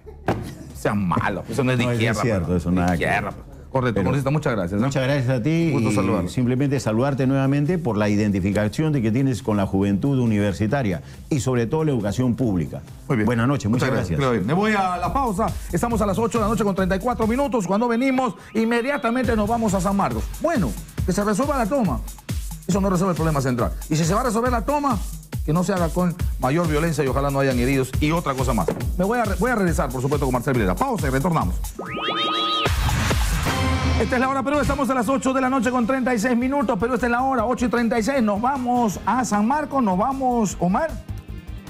Speaker 1: Sean malos, eso no es de izquierda.
Speaker 3: Es cierto, eso nada.
Speaker 1: Correcto, congresista, muchas gracias.
Speaker 3: Muchas gracias a ti.
Speaker 1: Gusto saludar.
Speaker 3: Simplemente saludarte nuevamente por la identificación que tienes con la juventud universitaria y sobre todo la educación pública.
Speaker 1: Muy bien.
Speaker 3: Buenas noches, muchas gracias.
Speaker 1: Me voy a la pausa. Estamos a las 8 de la noche con 34 minutos. Cuando venimos, inmediatamente nos vamos a San Marcos. Bueno, que se resuelva la toma. Eso no resuelve el problema central. Y si se va a resolver la toma, que no se haga con mayor violencia y ojalá no hayan heridos. Y otra cosa más. Voy a regresar, por supuesto, con Marcel Villela. Pausa y retornamos. Esta es la hora, Perú. Estamos a las 8 de la noche con 36 minutos, pero esta es la hora, 8:36. Nos vamos a San Marcos, nos vamos, Omar.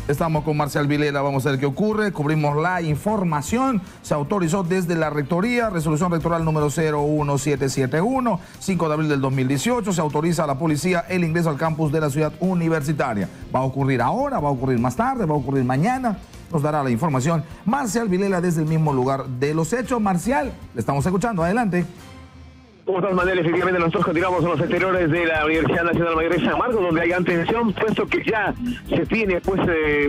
Speaker 1: Estamos con Marcial Vilela, vamos a ver qué ocurre. Cubrimos la información. Se autorizó desde la Rectoría, resolución rectoral número 01771, 5 de abril del 2018. Se autoriza a la policía el ingreso al campus de la ciudad universitaria. Va a ocurrir ahora, va a ocurrir más tarde, va a ocurrir mañana. Nos dará la información Marcial Vilela desde el mismo lugar de los hechos. Marcial, le estamos escuchando. Adelante.
Speaker 2: ¿Cómo estás, Manuel? Efectivamente, nosotros continuamos en los exteriores de la Universidad Nacional Mayor de San Marcos, donde hay atención, puesto que ya se tiene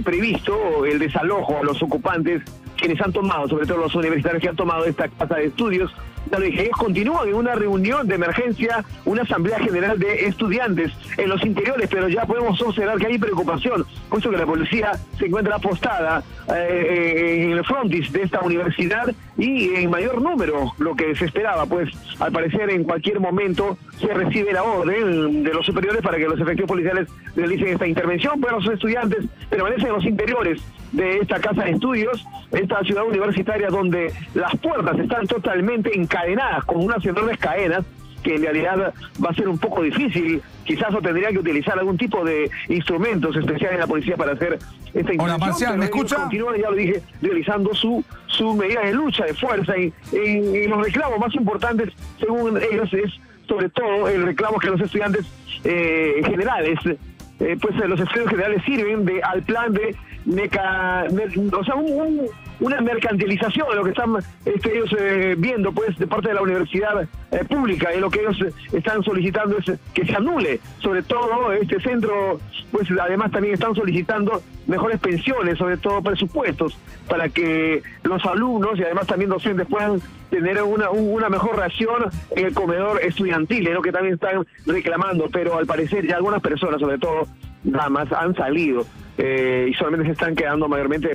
Speaker 2: previsto el desalojo a los ocupantes quienes han tomado, sobre todo los universitarios que han tomado esta casa de estudios. Ellos continúan en una reunión de emergencia, una asamblea general de estudiantes en los interiores, pero ya podemos observar que hay preocupación, puesto que la policía se encuentra apostada en el frontis de esta universidad y en mayor número, lo que se esperaba, pues al parecer en cualquier momento se recibe la orden de los superiores para que los efectivos policiales realicen esta intervención, pero los estudiantes permanecen en los interiores de esta casa de estudios, esta ciudad universitaria donde las puertas están totalmente encadenadas con unas enormes cadenas, que en realidad va a ser un poco difícil, quizás o tendría que utilizar algún tipo de instrumentos especiales en la policía para hacer esta intervención.
Speaker 1: Hola, Marcial, ¿me escucha?
Speaker 2: Continúan, ya lo dije, realizando su medida de lucha, de fuerza, y los reclamos más importantes, según ellos, es sobre todo el reclamo que los estudiantes generales, los estudios generales sirven al plan de una mercantilización de lo que están ellos viendo, pues, de parte de la universidad pública, y lo que ellos están solicitando es que se anule, sobre todo este centro, pues además también están solicitando mejores pensiones, sobre todo presupuestos, para que los alumnos y además también docentes puedan tener una mejor ración en el comedor estudiantil, es lo que también están reclamando, pero al parecer ya algunas personas, sobre todo damas, han salido y solamente se están quedando mayormente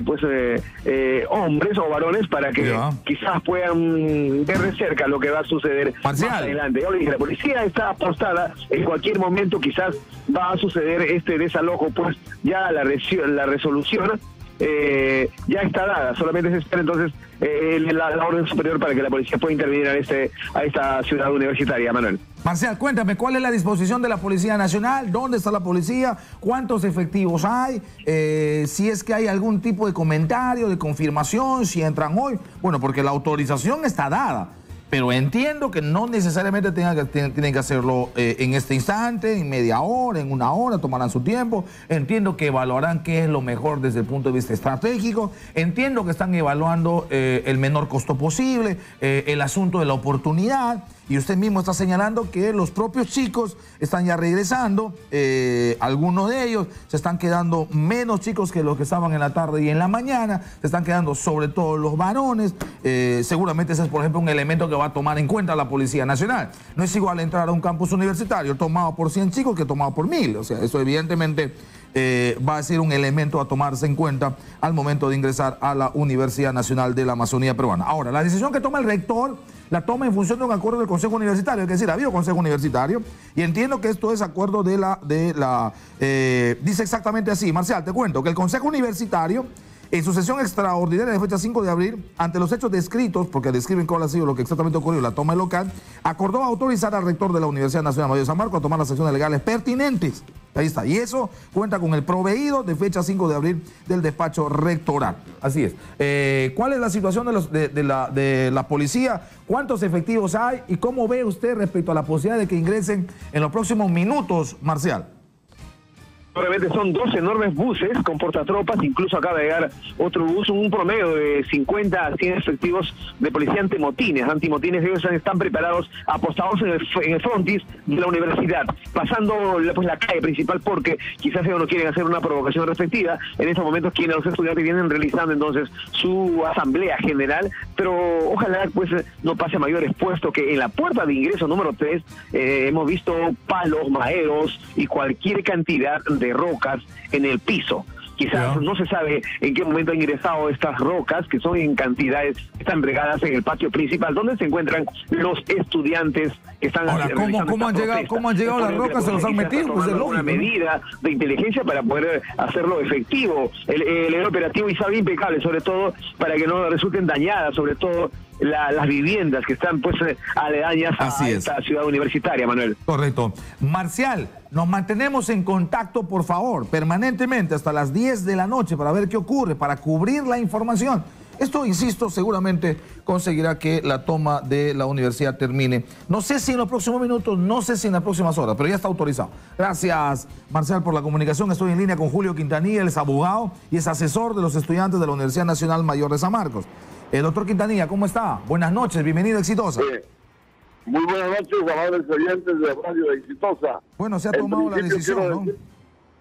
Speaker 2: hombres o varones para que quizás puedan ver de cerca lo que va a suceder más adelante. Yo le dije, la policía está apostada, en cualquier momento quizás va a suceder este desalojo, pues ya la resolución ya está dada, solamente se espera entonces la orden superior para que la policía pueda intervenir a esta ciudad universitaria. Manuel.
Speaker 1: Marcial, cuéntame, ¿cuál es la disposición de la Policía Nacional? ¿Dónde está la policía? ¿Cuántos efectivos hay? Si es que hay algún tipo de comentario, de confirmación, si entran hoy. Bueno, porque la autorización está dada, pero entiendo que no necesariamente tienen que hacerlo en este instante, en media hora, en una hora, tomarán su tiempo. Entiendo que evaluarán qué es lo mejor desde el punto de vista estratégico. Entiendo que están evaluando el menor costo posible, el asunto de la oportunidad. Y usted mismo está señalando que los propios chicos están ya regresando, algunos de ellos se están quedando menos chicos que los que estaban en la tarde y en la mañana, se están quedando sobre todo los varones, seguramente ese es por ejemplo un elemento que va a tomar en cuenta la Policía Nacional. No es igual entrar a un campus universitario tomado por 100 chicos que tomado por 1000, o sea, eso evidentemente va a ser un elemento a tomarse en cuenta al momento de ingresar a la Universidad Nacional de la Amazonía Peruana. Ahora, la decisión que toma el rector la toma en función de un acuerdo del Consejo Universitario, es decir, ha habido Consejo Universitario, y entiendo que esto es acuerdo dice exactamente así, Marcial, te cuento, que el Consejo Universitario, en su sesión extraordinaria de fecha 5 de abril, ante los hechos descritos, porque describen cuál ha sido lo que exactamente ocurrió, la toma del local, acordó autorizar al rector de la Universidad Nacional Mayor de San Marcos a tomar las acciones legales pertinentes. Ahí está. Y eso cuenta con el proveído de fecha 5 de abril del despacho rectoral. Así es. ¿Cuál es la situación de la policía? ¿Cuántos efectivos hay? ¿Y cómo ve usted respecto a la posibilidad de que ingresen en los próximos minutos, Marcial?
Speaker 2: Realmente son 2 enormes buses con portatropas, incluso acaba de llegar otro bus, un promedio de 50 a 100 efectivos de policía antimotines. Ellos están preparados, apostados en el frontis de la universidad, pasando la calle principal, porque quizás ellos no quieren hacer una provocación respectiva. En estos momentos quienes los estudiantes vienen realizando entonces su asamblea general, pero ojalá pues no pase a mayores, puesto que en la puerta de ingreso número 3 hemos visto palos, maeros y cualquier cantidad de rocas en el piso. Quizás no se sabe en qué momento han ingresado estas rocas, que son en cantidades, están regadas en el patio principal, donde se encuentran los estudiantes que están...
Speaker 1: Ahora, ¿cómo han llegado las rocas? ¿Se los han metido? Pues es lógico,
Speaker 2: una medida de inteligencia para poder hacerlo efectivo. El operativo y sabe impecable, sobre todo para que no resulten dañadas, sobre todo las viviendas que están pues aledañas a esta ciudad universitaria, Manuel.
Speaker 1: Correcto. Marcial, nos mantenemos en contacto, por favor, permanentemente hasta las 10 de la noche para ver qué ocurre, para cubrir la información. Esto, insisto, seguramente conseguirá que la toma de la universidad termine. No sé si en los próximos minutos, no sé si en las próximas horas, pero ya está autorizado. Gracias, Marcial, por la comunicación. Estoy en línea con Julio Quintanilla, él es abogado y es asesor de los estudiantes de la Universidad Nacional Mayor de San Marcos. Doctor Quintanilla, ¿cómo está? Buenas noches, bienvenido a Exitosa.
Speaker 4: Muy buenas noches, amables oyentes de Radio Exitosa.
Speaker 1: Bueno, se ha tomado la decisión, ¿no?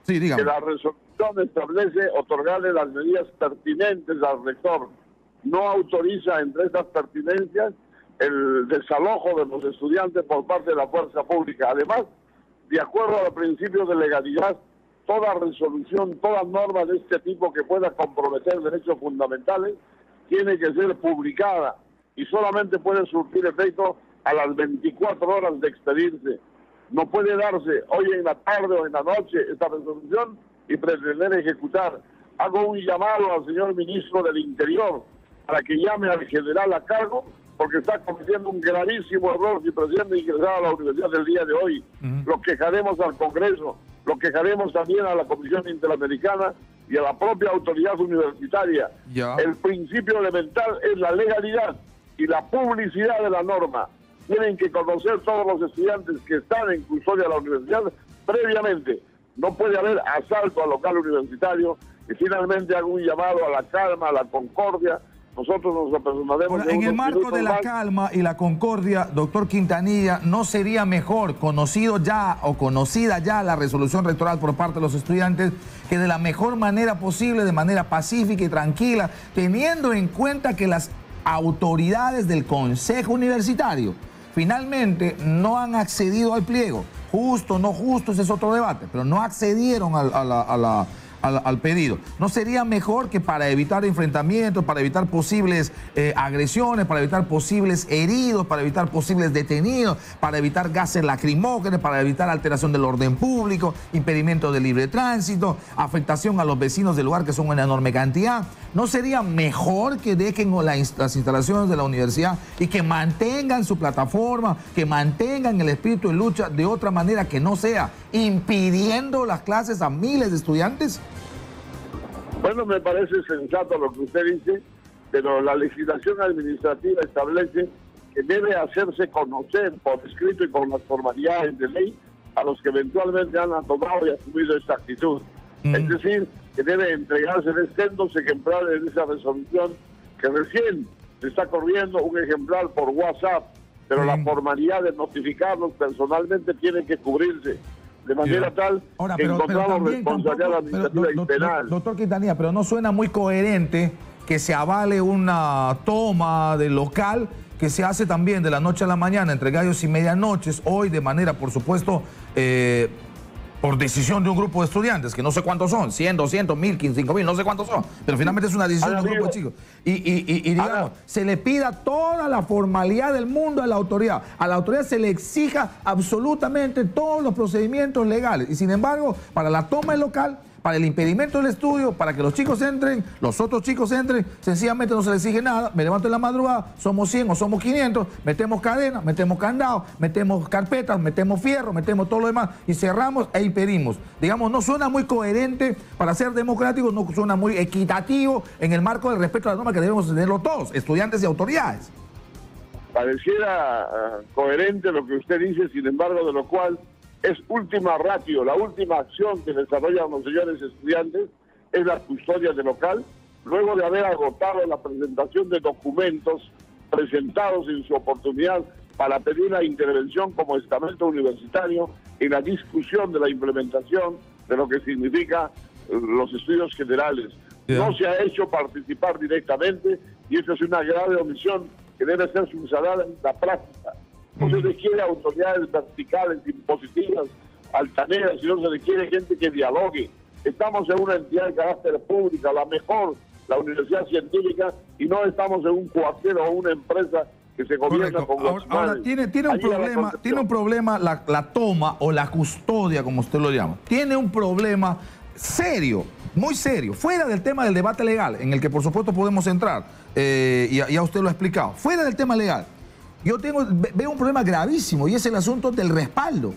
Speaker 1: Sí, dígame.
Speaker 4: Que la resolución establece otorgarle las medidas pertinentes al rector. No autoriza, entre estas pertinencias, el desalojo de los estudiantes por parte de la fuerza pública. Además, de acuerdo al principio de legalidad, toda resolución, toda norma de este tipo que pueda comprometer derechos fundamentales tiene que ser publicada y solamente puede surtir efecto a las 24 horas de expedirse. No puede darse hoy en la tarde o en la noche esta resolución y pretender ejecutar. Hago un llamado al señor ministro del Interior para que llame al general a cargo, porque está cometiendo un gravísimo error si pretende ingresar a la universidad del día de hoy. Lo quejaremos al Congreso, lo quejaremos también a la Comisión Interamericana y a la propia autoridad universitaria. El principio elemental es la legalidad y la publicidad de la norma. Tienen que conocer todos los estudiantes que están en custodia de la universidad previamente. No puede haber asalto al local universitario. Y finalmente hago un llamado a la calma, a la concordia. Nosotros nos apersonaremos.
Speaker 1: En el marco de la calma y la concordia, doctor Quintanilla, ¿no sería mejor, conocido ya o conocida ya la resolución rectoral por parte de los estudiantes, que de la mejor manera posible, de manera pacífica y tranquila, teniendo en cuenta que las autoridades del Consejo Universitario finalmente no han accedido al pliego? Justo, no justo, ese es otro debate, pero no accedieron al pedido. ¿No sería mejor que para evitar enfrentamientos, para evitar posibles agresiones, para evitar posibles heridos, para evitar posibles detenidos, para evitar gases lacrimógenos, para evitar alteración del orden público, impedimento de libre tránsito, afectación a los vecinos del lugar, que son una enorme cantidad? ¿No sería mejor que dejen las instalaciones de la universidad y que mantengan su plataforma, que mantengan el espíritu de lucha de otra manera que no sea impidiendo las clases a miles de estudiantes?
Speaker 4: Bueno, me parece sensato lo que usted dice, pero la legislación administrativa establece que debe hacerse conocer por escrito y con las formalidades de ley a los que eventualmente han tomado y asumido esta actitud. Es decir, que debe entregarse en extensos ejemplares de esa resolución, que recién se está corriendo un ejemplar por WhatsApp, pero la formalidad de notificarlos personalmente tiene que cubrirse. De manera tal que encontramos responsabilidad administrativa y penal.
Speaker 1: Doctor Quintanilla, pero no suena muy coherente que se avale una toma del local que se hace también de la noche a la mañana, entre gallos y medianoches, hoy de manera, por supuesto, por decisión de un grupo de estudiantes, que no sé cuántos son, 100, 200, 1000, 5000, no sé cuántos son, pero finalmente es una decisión de un grupo de chicos. Y digamos, se le pida toda la formalidad del mundo a la autoridad. A la autoridad se le exija absolutamente todos los procedimientos legales. Y sin embargo, para la toma del local, para el impedimento del estudio, para que los chicos entren, los otros chicos entren, sencillamente no se les exige nada. Me levanto en la madrugada, somos 100 o somos 500, metemos cadenas, metemos candados, metemos carpetas, metemos fierro, metemos todo lo demás y cerramos e impedimos. Digamos, no suena muy coherente para ser democrático, no suena muy equitativo en el marco del respeto a la norma que debemos tenerlo todos, estudiantes y autoridades.
Speaker 4: Pareciera coherente lo que usted dice, sin embargo, de lo cual es última ratio, la última acción que desarrollan los señores estudiantes es la custodia del local, luego de haber agotado la presentación de documentos presentados en su oportunidad para pedir la intervención como estamento universitario en la discusión de la implementación de lo que significa los estudios generales. No se ha hecho participar directamente y esta es una grave omisión que debe ser subsanada en la práctica. No se requiere autoridades verticales, impositivas, altaneras, sino se requiere gente que dialogue. Estamos en una entidad de carácter pública, la mejor, la universidad científica, y no estamos en un cuartel o una empresa que se gobierna con los
Speaker 1: ahora tiene un problema la toma o la custodia, como usted lo llama. Tiene un problema serio, muy serio, fuera del tema del debate legal, en el que por supuesto podemos entrar, ya usted lo ha explicado, fuera del tema legal. Yo veo un problema gravísimo y es el asunto del respaldo.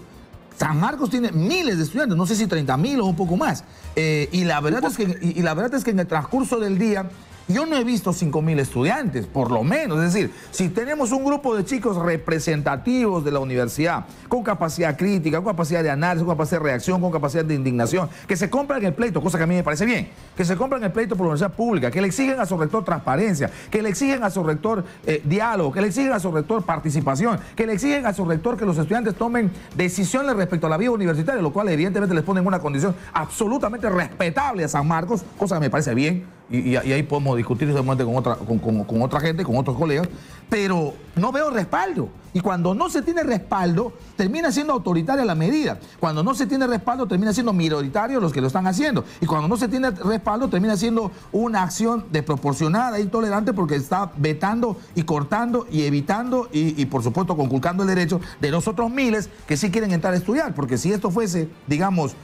Speaker 1: San Marcos tiene miles de estudiantes, no sé si 30.000 o un poco más. Y la verdad es que en el transcurso del día yo no he visto 5.000 estudiantes, por lo menos. Es decir, si tenemos un grupo de chicos representativos de la universidad, con capacidad crítica, con capacidad de análisis, con capacidad de reacción, con capacidad de indignación, que se compran el pleito, cosa que a mí me parece bien, que se compran el pleito por la universidad pública, que le exigen a su rector transparencia, que le exigen a su rector diálogo, que le exigen a su rector participación, que le exigen a su rector que los estudiantes tomen decisiones respecto a la vida universitaria, lo cual evidentemente les pone en una condición absolutamente respetable a San Marcos, cosa que me parece bien. Y ahí podemos discutir ese momento con otra gente, con otros colegas, pero no veo respaldo. Y cuando no se tiene respaldo, termina siendo autoritaria la medida. Cuando no se tiene respaldo, termina siendo minoritario los que lo están haciendo. Y cuando no se tiene respaldo, termina siendo una acción desproporcionada e intolerante porque está vetando y cortando y evitando y por supuesto conculcando el derecho de los otros miles que sí quieren entrar a estudiar. Porque si esto fuese, digamos,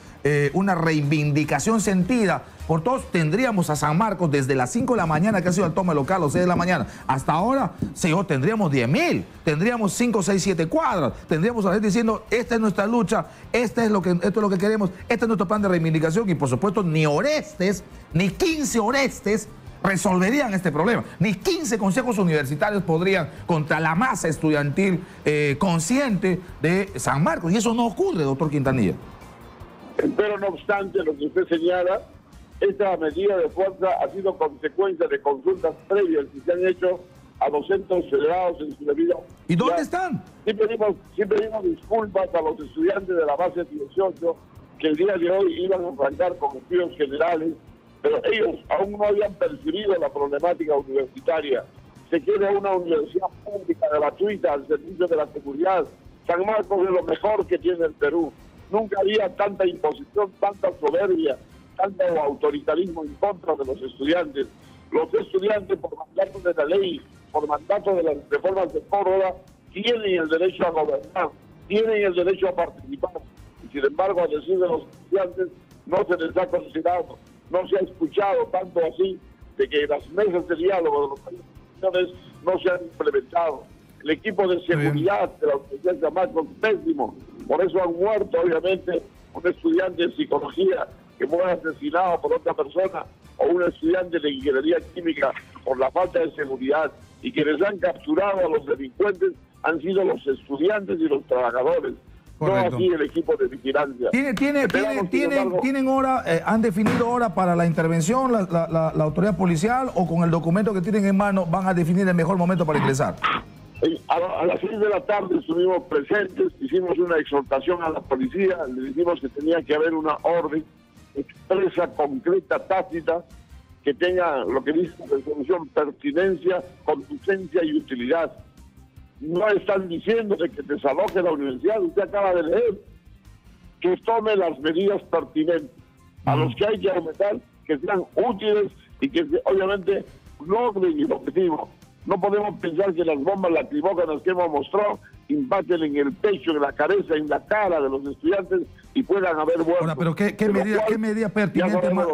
Speaker 1: una reivindicación sentida por todos, tendríamos a San Marcos desde las 5 de la mañana, que ha sido el toma local, o 6 de la mañana, hasta ahora, tendríamos 10.000, tendríamos 5, 6, 7 cuadras, tendríamos a la gente diciendo, esta es nuestra lucha, esto es lo que queremos, este es nuestro plan de reivindicación, y por supuesto ni Orestes, ni 15 Orestes resolverían este problema, ni 15 consejos universitarios podrían contra la masa estudiantil consciente de San Marcos, y eso no ocurre, doctor Quintanilla.
Speaker 4: Pero no obstante, lo que usted señala, esta medida de fuerza ha sido consecuencia de consultas previas que se han hecho a los centros federados en su debido.
Speaker 1: ¿Y dónde están?
Speaker 4: Sí pedimos disculpas a los estudiantes de la base 18 que el día de hoy iban a arrancar con estudios generales, pero ellos aún no habían percibido la problemática universitaria. Se quiere una universidad pública gratuita al servicio de la seguridad. San Marcos es lo mejor que tiene el Perú. Nunca había tanta imposición, tanta soberbia, tanto autoritarismo en contra de los estudiantes. Los estudiantes, por mandato de la ley, por mandato de las reformas de Córdoba, tienen el derecho a gobernar, tienen el derecho a participar. Y sin embargo, a decir de los estudiantes, no se les ha considerado, no se ha escuchado, tanto así de que las mesas de diálogo de los estudiantes no se han implementado. El equipo de seguridad de la Universidad de San Marcos es pésimo. Por eso han muerto, obviamente, un estudiante de psicología que fue asesinado por otra persona, o un estudiante de ingeniería química por la falta de seguridad, y quienes han capturado a los delincuentes han sido los estudiantes y los trabajadores. Correcto. No así el equipo de vigilancia.
Speaker 1: ¿Tienen hora, han definido hora para la intervención, la autoridad policial, o con el documento que tienen en mano van a definir el mejor momento para ingresar?
Speaker 4: A las 6 de la tarde estuvimos presentes, hicimos una exhortación a la policía, le dijimos que tenía que haber una orden expresa, concreta, tácita, que tenga lo que dice la resolución: pertinencia, conducencia y utilidad. No están diciendo de que desaloje la universidad, usted acaba de leer que tome las medidas pertinentes. A los que hay que aumentar, que sean útiles y que obviamente logren el objetivo. No podemos pensar que las bombas lacrimógenas que hemos mostrado impacten en el pecho, en la cabeza, en la cara de los estudiantes y puedan haber muertos.
Speaker 1: Ahora, pero ¿qué medida pertinente más?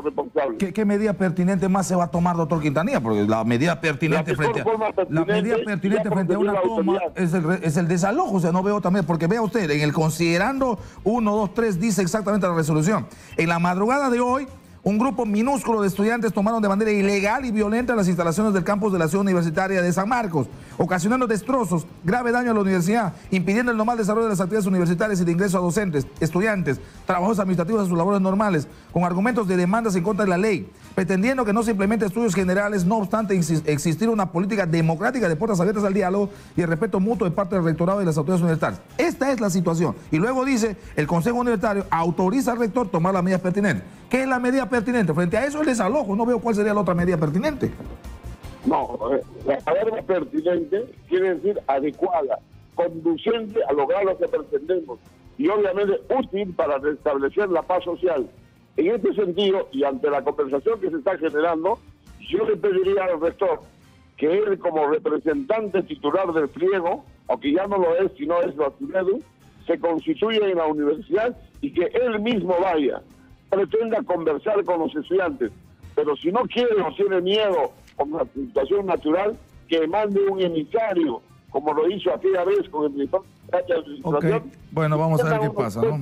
Speaker 1: ¿Qué medida pertinente más se va a tomar, doctor Quintanilla? Porque la medida pertinente frente a una toma es el desalojo. O sea, no veo también, porque vea usted, en el considerando 1, 2, 3 dice exactamente la resolución. En la madrugada de hoy, un grupo minúsculo de estudiantes tomaron de manera ilegal y violenta las instalaciones del campus de la ciudad universitaria de San Marcos, ocasionando destrozos, grave daño a la universidad, impidiendo el normal desarrollo de las actividades universitarias y de ingreso a docentes, estudiantes, trabajadores administrativos a sus labores normales, con argumentos de demandas en contra de la ley, pretendiendo que no se implementen estudios generales, no obstante existir una política democrática de puertas abiertas al diálogo y el respeto mutuo de parte del rectorado y de las autoridades universitarias. Esta es la situación. Y luego dice, el Consejo Universitario autoriza al rector tomar las medidas pertinentes. ¿Qué es la medida pertinente? Frente a eso el desalojo. No veo cuál sería la otra medida pertinente.
Speaker 4: No, la palabra pertinente quiere decir adecuada, conducente a lograr lo que pretendemos y obviamente útil para restablecer la paz social. En este sentido, y ante la conversación que se está generando, yo le pediría al rector que él, como representante titular del pliego, aunque ya no lo es, sino es lo Basiledu, se constituya en la universidad y que él mismo vaya, pretenda conversar con los estudiantes, pero si no quiere o tiene miedo con la situación natural, que mande un emisario, como lo hizo aquella vez con el director de administración.
Speaker 1: Okay. Bueno, vamos a ver qué pasa, ¿no?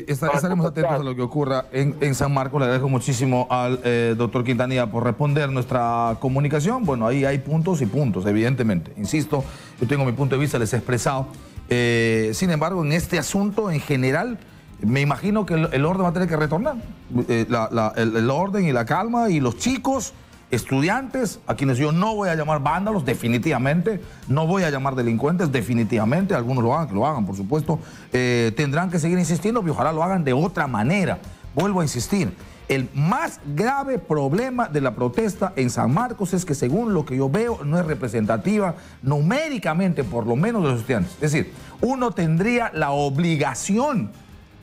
Speaker 1: Estaremos atentos a lo que ocurra en San Marcos. Le agradezco muchísimo al doctor Quintanilla por responder nuestra comunicación. Bueno, ahí hay puntos y puntos, evidentemente. Insisto, yo tengo mi punto de vista, les he expresado. Sin embargo, en este asunto en general, me imagino que el orden va a tener que retornar. El orden y la calma y los chicos, estudiantes, a quienes yo no voy a llamar vándalos, definitivamente, no voy a llamar delincuentes, definitivamente, algunos lo hagan, que lo hagan, por supuesto, tendrán que seguir insistiendo y ojalá lo hagan de otra manera. Vuelvo a insistir, el más grave problema de la protesta en San Marcos es que, según lo que yo veo, no es representativa numéricamente, por lo menos, de los estudiantes. Es decir, uno tendría la obligación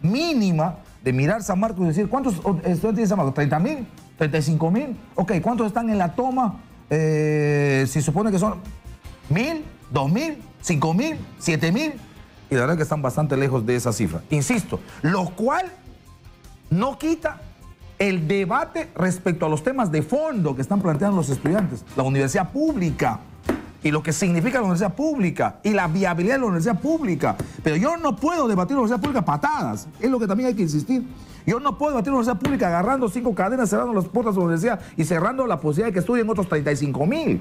Speaker 1: mínima de mirar San Marcos y decir, ¿cuántos estudiantes tiene San Marcos? ¿30,000? ¿35,000? Ok, ¿cuántos están en la toma? Si supone que son 1,000, 2,000, 5,000, 7,000. Y la verdad que están bastante lejos de esa cifra. Insisto, lo cual no quita el debate respecto a los temas de fondo que están planteando los estudiantes. La universidad pública y lo que significa la universidad pública y la viabilidad de la universidad pública. Pero yo no puedo debatir la universidad pública a patadas. Es lo que también hay que insistir. Yo no puedo debatir la universidad pública agarrando 5 cadenas, cerrando las puertas de la universidad y cerrando la posibilidad de que estudien otros 35,000.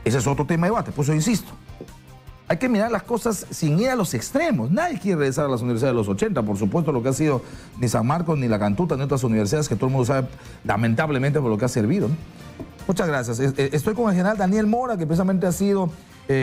Speaker 1: Ese es otro tema de debate, por eso insisto. Hay que mirar las cosas sin ir a los extremos. Nadie quiere regresar a las universidades de los 80, por supuesto, lo que ha sido ni San Marcos, ni la Cantuta, ni otras universidades que todo el mundo sabe, lamentablemente, por lo que ha servido, ¿no? Muchas gracias. Estoy con el general Daniel Mora, que precisamente ha sido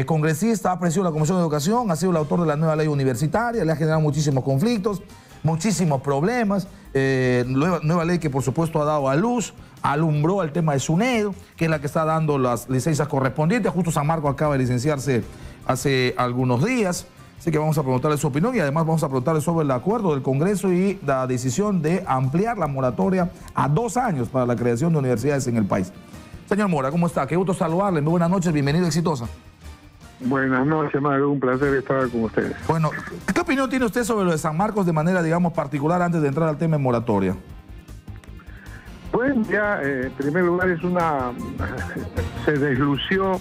Speaker 1: congresista, ha presidido la Comisión de Educación, ha sido el autor de la nueva ley universitaria, le ha generado muchísimos conflictos, muchísimos problemas. Nueva ley que, por supuesto, ha dado a luz, alumbró al tema de SUNEDO, que es la que está dando las licencias correspondientes. Justo San Marcos acaba de licenciarse hace algunos días. Así que vamos a preguntarle su opinión y además vamos a preguntarle sobre el acuerdo del Congreso y la decisión de ampliar la moratoria a 2 años para la creación de universidades en el país. Señor Mora, ¿cómo está? Qué gusto saludarle. Muy buenas noches, bienvenido, exitosa.
Speaker 5: Buenas noches, Mario. Un placer estar con ustedes.
Speaker 1: Bueno, ¿qué opinión tiene usted sobre lo de San Marcos de manera, digamos, particular antes de entrar al tema de moratoria?
Speaker 5: Pues ya, en primer lugar, se deslució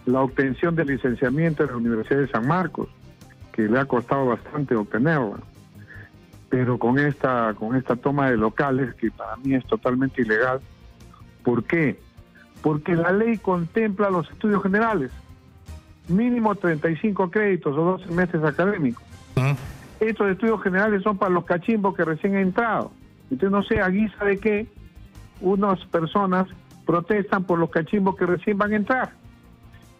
Speaker 5: la obtención del licenciamiento en la Universidad de San Marcos, que le ha costado bastante obtenerla. Pero con esta toma de locales, que para mí es totalmente ilegal. ¿Por qué? Porque la ley contempla los estudios generales, mínimo 35 créditos o 12 meses académicos. Estos estudios generales son para los cachimbos que recién han entrado. Entonces no sé a guisa de qué unas personas protestan por los cachimbos que recién van a entrar.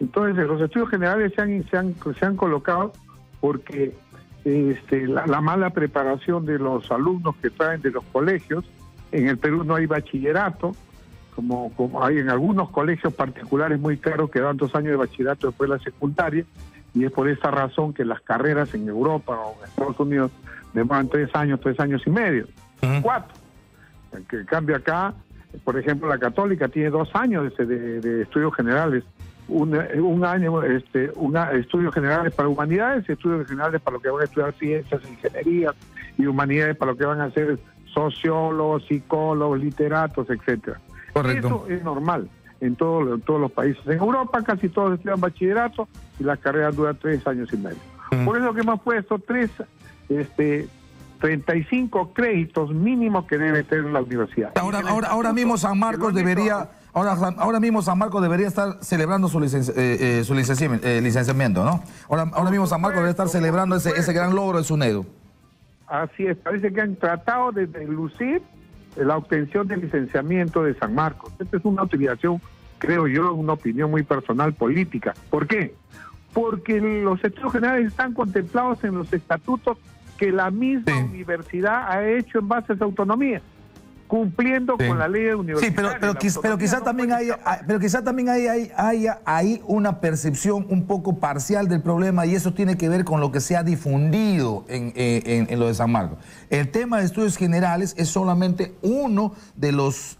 Speaker 5: Entonces los estudios generales se han colocado porque la mala preparación de los alumnos que traen de los colegios. En el Perú no hay bachillerato, como hay en algunos colegios particulares muy caros que dan 2 años de bachillerato después de la secundaria, y es por esa razón que las carreras en Europa o en Estados Unidos demoran 3 años y medio, 4. En cambio acá, por ejemplo, la Católica tiene 2 años de estudios generales, un año estudios generales para humanidades y estudios generales para lo que van a estudiar ciencias, ingenierías y humanidades para lo que van a hacer sociólogos, psicólogos, literatos, etcétera.
Speaker 1: Correcto.
Speaker 5: Eso es normal en todos los países. En Europa casi todos estudian bachillerato y las carreras duran 3 años y medio. Por eso que hemos puesto 35 créditos mínimos que debe tener la universidad.
Speaker 1: Ahora mismo San Marcos debería... Ahora mismo San Marcos debería estar celebrando su licenciamiento, ¿no? Ahora mismo San Marcos debe estar celebrando ese gran logro de SUNEDU.
Speaker 5: Así es, parece que han tratado de lucir la obtención del licenciamiento de San Marcos. Esta es una utilización, creo yo, una opinión muy personal política. ¿Por qué? Porque los estudios generales están contemplados en los estatutos que la misma universidad ha hecho en base a su autonomía, cumpliendo con la ley de universidad.
Speaker 1: Sí, pero quizá también haya ahí una percepción un poco parcial del problema, y eso tiene que ver con lo que se ha difundido en lo de San Marcos. El tema de estudios generales es solamente uno de los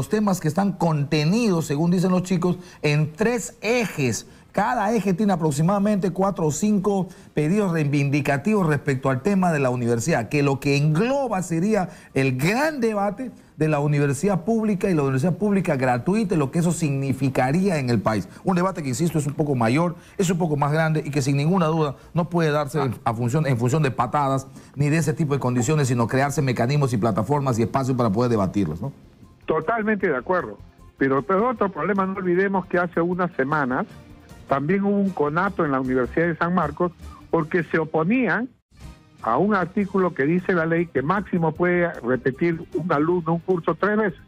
Speaker 1: temas que están contenidos, según dicen los chicos, en 3 ejes. Cada eje tiene aproximadamente 4 o 5 pedidos reivindicativos respecto al tema de la universidad, que lo que engloba sería el gran debate de la universidad pública y la universidad pública gratuita y lo que eso significaría en el país. Un debate que, insisto, es un poco mayor, es un poco más grande y que sin ninguna duda no puede darse en función de patadas ni de ese tipo de condiciones, sino crearse mecanismos y plataformas y espacios para poder debatirlos, ¿no?
Speaker 5: Totalmente de acuerdo. Pero otro problema, no olvidemos que hace unas semanas también hubo un conato en la Universidad de San Marcos porque se oponían a un artículo que dice la ley que máximo puede repetir un alumno un curso 3 veces.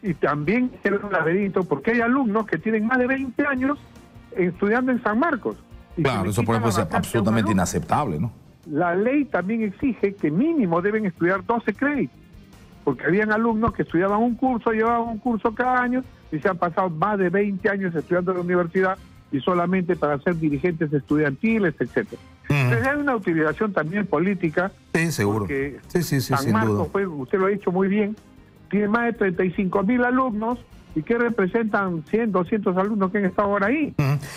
Speaker 5: Y también era un laberinto porque hay alumnos que tienen más de 20 años estudiando en San Marcos.
Speaker 1: Claro, eso por ejemplo es absolutamente inaceptable, ¿no?
Speaker 5: La ley también exige que mínimo deben estudiar 12 créditos, porque habían alumnos que estudiaban un curso, llevaban un curso cada año, y se han pasado más de 20 años estudiando en la universidad y solamente para ser dirigentes estudiantiles, etcétera. Entonces hay una utilización también política.
Speaker 1: Sí, seguro.
Speaker 5: Porque
Speaker 1: San Marcos,
Speaker 5: usted lo ha dicho muy bien, tiene más de 35,000 alumnos y que representan 100, 200 alumnos que han estado ahora ahí.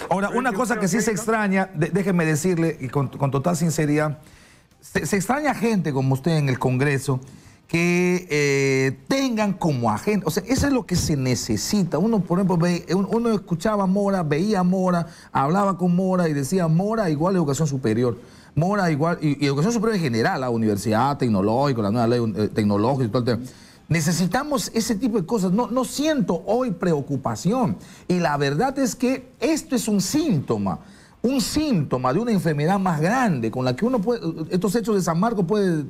Speaker 1: Ahora, una cosa que sí se extraña, déjeme decirle, y con total sinceridad, se extraña gente como usted en el Congreso, que tengan como agente, o sea, eso es lo que se necesita. Uno, por ejemplo, uno escuchaba a Mora, veía a Mora, hablaba con Mora y decía Mora igual educación superior, Mora igual, y educación superior en general, la universidad tecnológica, la nueva ley tecnológica y todo el tema. Necesitamos ese tipo de cosas. No siento hoy preocupación, y la verdad es que esto es un síntoma de una enfermedad más grande con la que uno puede, estos hechos de San Marcos puede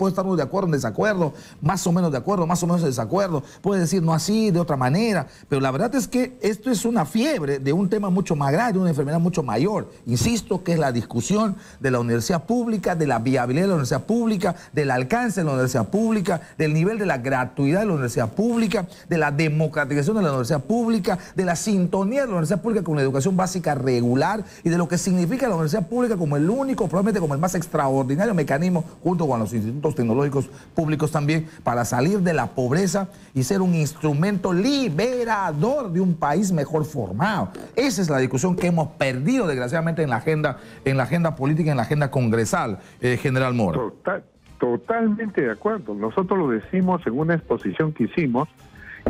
Speaker 1: estar de acuerdo, en desacuerdo, más o menos de acuerdo, más o menos de desacuerdo, puede decir no así, de otra manera, pero la verdad es que esto es una fiebre de un tema mucho más grande, de una enfermedad mucho mayor. Insisto que es la discusión de la universidad pública, de la viabilidad de la universidad pública, del alcance de la universidad pública, del nivel de la gratuidad de la universidad pública, de la democratización de la universidad pública, de la sintonía de la universidad pública con la educación básica regular y de lo que significa la universidad pública como el único, probablemente como el más extraordinario mecanismo, junto con los institutos tecnológicos públicos también, para salir de la pobreza y ser un instrumento liberador de un país mejor formado. Esa es la discusión que hemos perdido, desgraciadamente, en la agenda política, en la agenda congresal, General Mora.
Speaker 5: Totalmente de acuerdo. Nosotros lo decimos en una exposición que hicimos,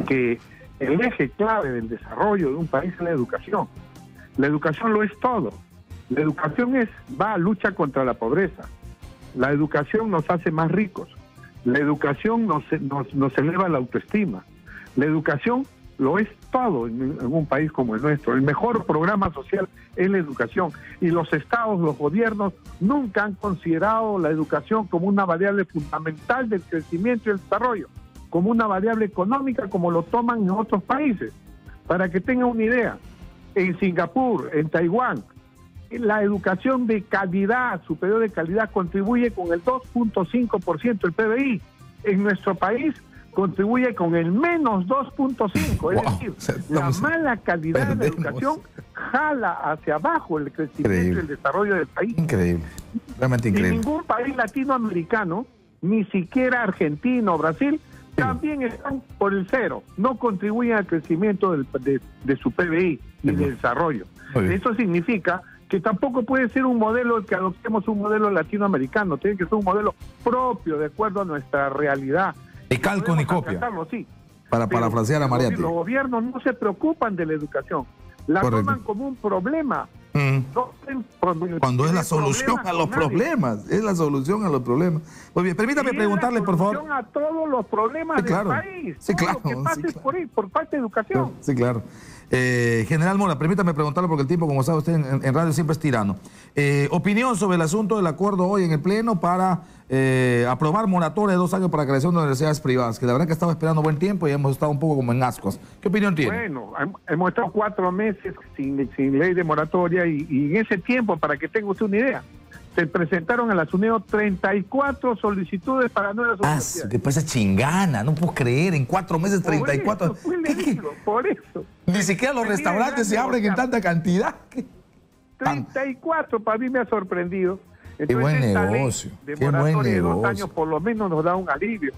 Speaker 5: que el eje clave del desarrollo de un país es la educación. La educación lo es todo. La educación va a lucha contra la pobreza. La educación nos hace más ricos. La educación nos eleva la autoestima. La educación lo es todo en un país como el nuestro. El mejor programa social es la educación. Y los estados, los gobiernos, nunca han considerado la educación como una variable fundamental del crecimiento y el desarrollo, como una variable económica como lo toman en otros países. Para que tengan una idea, en Singapur, en Taiwán, la educación de calidad, superior de calidad, contribuye con el 2.5% del PBI. En nuestro país contribuye con el menos 2.5%. Es decir, la mala calidad de la educación jala hacia abajo el crecimiento y el desarrollo del país.
Speaker 1: Increíble, realmente increíble.
Speaker 5: Y ningún país latinoamericano, ni siquiera Argentina o Brasil, también están por el cero, no contribuyen al crecimiento de su PBI ni de desarrollo. Eso significa que tampoco puede ser un modelo que adoptemos un modelo latinoamericano, tiene que ser un modelo propio de acuerdo a nuestra realidad.
Speaker 1: Ni calco ni copia.
Speaker 5: Sí,
Speaker 1: para parafrasear a Mariatti.
Speaker 5: Los gobiernos no se preocupan de la educación, la toman como un problema.
Speaker 1: Cuando es la solución a los problemas, es la solución a los problemas. Muy bien, permítame preguntarle, por favor.
Speaker 5: A todos los problemas del país.
Speaker 1: Sí, claro.
Speaker 5: Lo que pasa es por falta de educación.
Speaker 1: Sí, claro. General Mora, permítame preguntarle, porque el tiempo, como sabe usted, en radio siempre es tirano. Opinión sobre el asunto del acuerdo hoy en el Pleno para aprobar moratoria de 2 años para la creación de universidades privadas, que la verdad que estaba esperando buen tiempo y hemos estado un poco como en ascuas. ¿Qué opinión tiene?
Speaker 5: Bueno, hemos estado 4 meses sin ley de moratoria y en ese tiempo, para que tenga usted una idea, se presentaron a la SUNEDO 34 solicitudes para nuevas universidades.
Speaker 1: Después esa chingana, no puedo creer, en 4 meses 34.
Speaker 5: Por eso.
Speaker 1: Ni siquiera los restaurantes se abren en tanta cantidad.
Speaker 5: 34 para mí me ha sorprendido. Entonces,
Speaker 1: qué buen negocio.
Speaker 5: De moratoria de 2 años por lo menos nos da un alivio.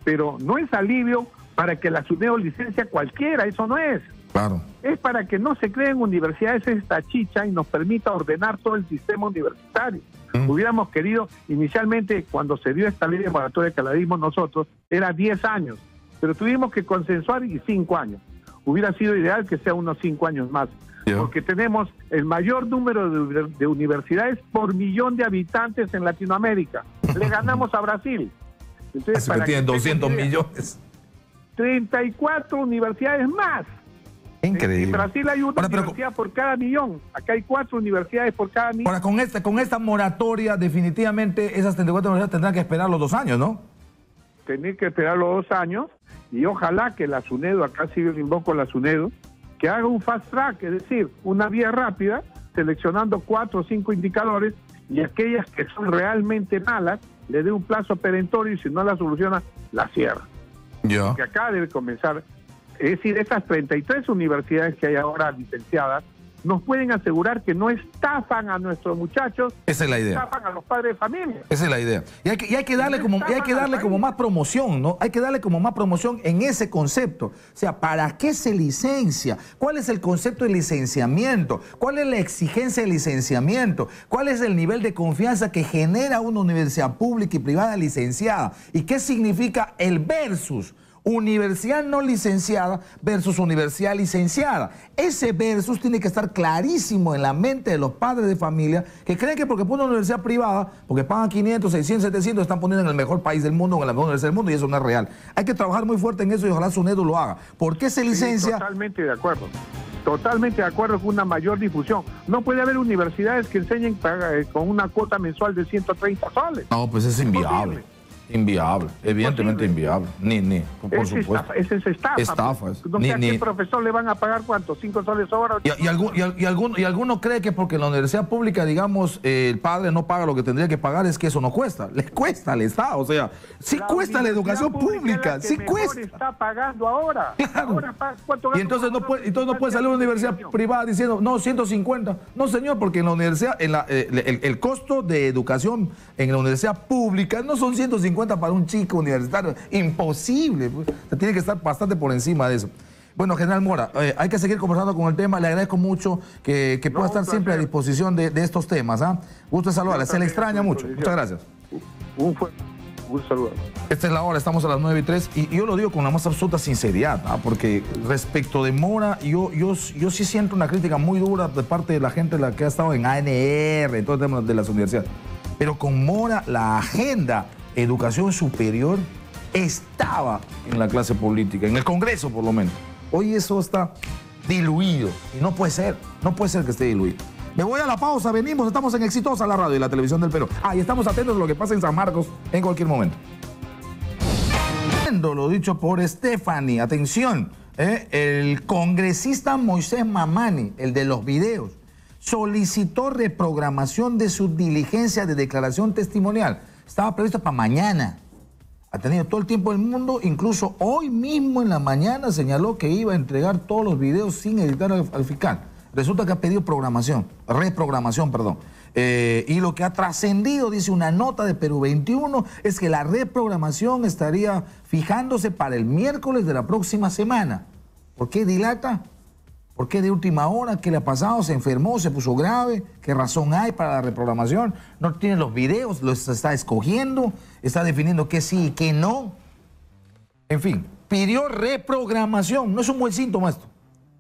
Speaker 5: Pero no es alivio para que la SUNEDO licencia cualquiera, eso no es.
Speaker 1: Claro.
Speaker 5: Es para que no se creen universidades esta chicha y nos permita ordenar todo el sistema universitario. Hubiéramos querido, inicialmente, cuando se dio esta ley de moratoria que la dimos nosotros, era 10 años, pero tuvimos que consensuar y 5 años. Hubiera sido ideal que sea unos 5 años más, porque tenemos el mayor número de universidades por millón de habitantes en Latinoamérica. Le ganamos a Brasil. Entonces,
Speaker 1: para que tienen 200 millones.
Speaker 5: 34 universidades más.
Speaker 1: Increíble.
Speaker 5: En Brasil hay una universidad por cada millón. Acá hay 4 universidades por cada millón.
Speaker 1: Ahora, con esta moratoria, definitivamente esas 34 universidades tendrán que esperar los 2 años, ¿no?
Speaker 5: Tienen que esperar los 2 años y ojalá que la SUNEDO, acá sí yo invoco la SUNEDO, que haga un fast track, es decir, una vía rápida, seleccionando 4 o 5 indicadores y aquellas que son realmente malas, le dé un plazo perentorio y si no la soluciona, la cierra. Porque acá debe comenzar. Es decir, esas 33 universidades que hay ahora licenciadas nos pueden asegurar que no estafan a nuestros muchachos.
Speaker 1: Esa es la idea.
Speaker 5: Estafan a los padres de familia.
Speaker 1: Esa es la idea. Y hay que darle como más promoción, ¿no? Hay que darle como más promoción en ese concepto. O sea, ¿para qué se licencia? ¿Cuál es el concepto de licenciamiento? ¿Cuál es la exigencia de licenciamiento? ¿Cuál es el nivel de confianza que genera una universidad pública y privada licenciada? ¿Y qué significa el versus? Universidad no licenciada versus universidad licenciada. Ese versus tiene que estar clarísimo en la mente de los padres de familia que creen que porque ponen una universidad privada, porque pagan 500, 600, 700, están poniendo en el mejor país del mundo, en la mejor universidad del mundo, y eso no es real. Hay que trabajar muy fuerte en eso y ojalá SUNEDO lo haga. ¿Por qué se licencia?
Speaker 5: Sí, totalmente de acuerdo. Totalmente de acuerdo con una mayor difusión. No puede haber universidades que enseñen con una cuota mensual de 130 soles.
Speaker 1: No, pues es inviable. Inviable, evidentemente inviable. Por supuesto.
Speaker 5: Esa es estafa. No sé a qué profesor le van a pagar cuánto, 5 soles hora.
Speaker 1: Y alguno cree que porque en la universidad pública, digamos, el padre no paga lo que tendría que pagar, es que eso no cuesta. Le cuesta al Estado, o sea, sí cuesta la educación pública, sí cuesta.
Speaker 5: Está pagando ahora.
Speaker 1: Claro. Y entonces no puede salir una universidad privada diciendo, no, 150. No, señor, porque en la universidad, el costo de educación en la universidad pública no son 150 para un chico universitario, imposible. Tiene que estar bastante por encima de eso. Bueno, General Mora, hay que seguir conversando con el tema. Le agradezco mucho que pueda estar siempre a disposición de estos temas. Gusto saludarle, se le extraña mucho. Muchas gracias.
Speaker 5: Un gusto saludar.
Speaker 1: Esta es la hora, estamos a las 9:03 y yo lo digo con la más absoluta sinceridad, porque respecto de Mora, yo sí siento una crítica muy dura de parte de la gente la que ha estado en ANR, en todo el tema de las universidades. Pero con Mora, la agenda educación superior estaba en la clase política, en el Congreso por lo menos. Hoy eso está diluido y no puede ser que esté diluido. Me voy a la pausa, venimos, estamos en Exitosa, la radio y la televisión del Perú. Y estamos atentos a lo que pasa en San Marcos en cualquier momento. Lo dicho por Stephanie, atención, el congresista Moisés Mamani, el de los videos, solicitó reprogramación de su diligencia de declaración testimonial. Estaba previsto para mañana. Ha tenido todo el tiempo del mundo, incluso hoy mismo en la mañana señaló que iba a entregar todos los videos sin editar al fiscal. resulta que ha pedido reprogramación, perdón. Y lo que ha trascendido, dice una nota de Perú 21, es que la reprogramación estaría fijándose para el miércoles de la próxima semana. ¿Por qué dilata? ¿Por qué de última hora? ¿Qué le ha pasado? ¿Se enfermó? ¿Se puso grave? ¿Qué razón hay para la reprogramación? ¿No tiene los videos? ¿Los está escogiendo? ¿Está definiendo qué sí y qué no? En fin, pidió reprogramación. No es un buen síntoma esto.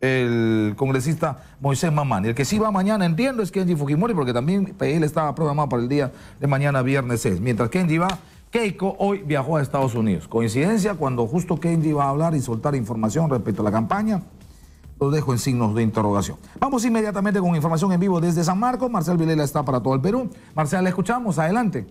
Speaker 1: El congresista Moisés Mamani. El que sí va mañana, entiendo, es Kenji Fujimori, porque también él estaba programado para el día de mañana, viernes 6. Mientras Kenji va, Keiko hoy viajó a Estados Unidos. Coincidencia, cuando justo Kenji va a hablar y soltar información respecto a la campaña, lo dejo en signos de interrogación. Vamos inmediatamente con información en vivo desde San Marcos. Marcel Vilela está para todo el Perú. Marcel, le escuchamos. Adelante.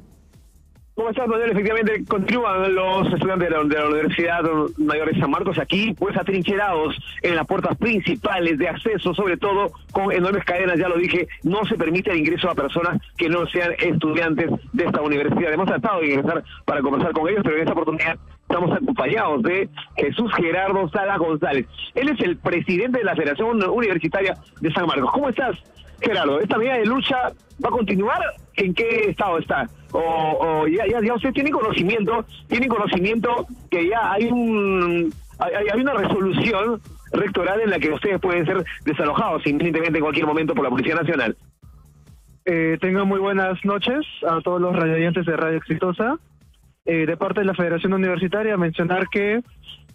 Speaker 2: ¿Cómo estás, Manuel? Efectivamente, continúan los estudiantes de la Universidad Mayor de San Marcos aquí, pues atrincherados en las puertas principales de acceso, sobre todo con enormes cadenas, ya lo dije, no se permite el ingreso a personas que no sean estudiantes de esta universidad. Hemos tratado de ingresar para conversar con ellos, pero en esta oportunidad estamos acompañados de Jesús Gerardo Sala González. Él es el presidente de la Federación Universitaria de San Marcos. ¿Cómo estás, Gerardo? ¿Esta medida de lucha va a continuar? ¿En qué estado está? O ya usted tiene conocimiento que ya hay una resolución rectoral en la que ustedes pueden ser desalojados independientemente en cualquier momento por la Policía Nacional.
Speaker 6: Tengo muy buenas noches a todos los radioyentes de Radio Exitosa. De parte de la Federación Universitaria, mencionar que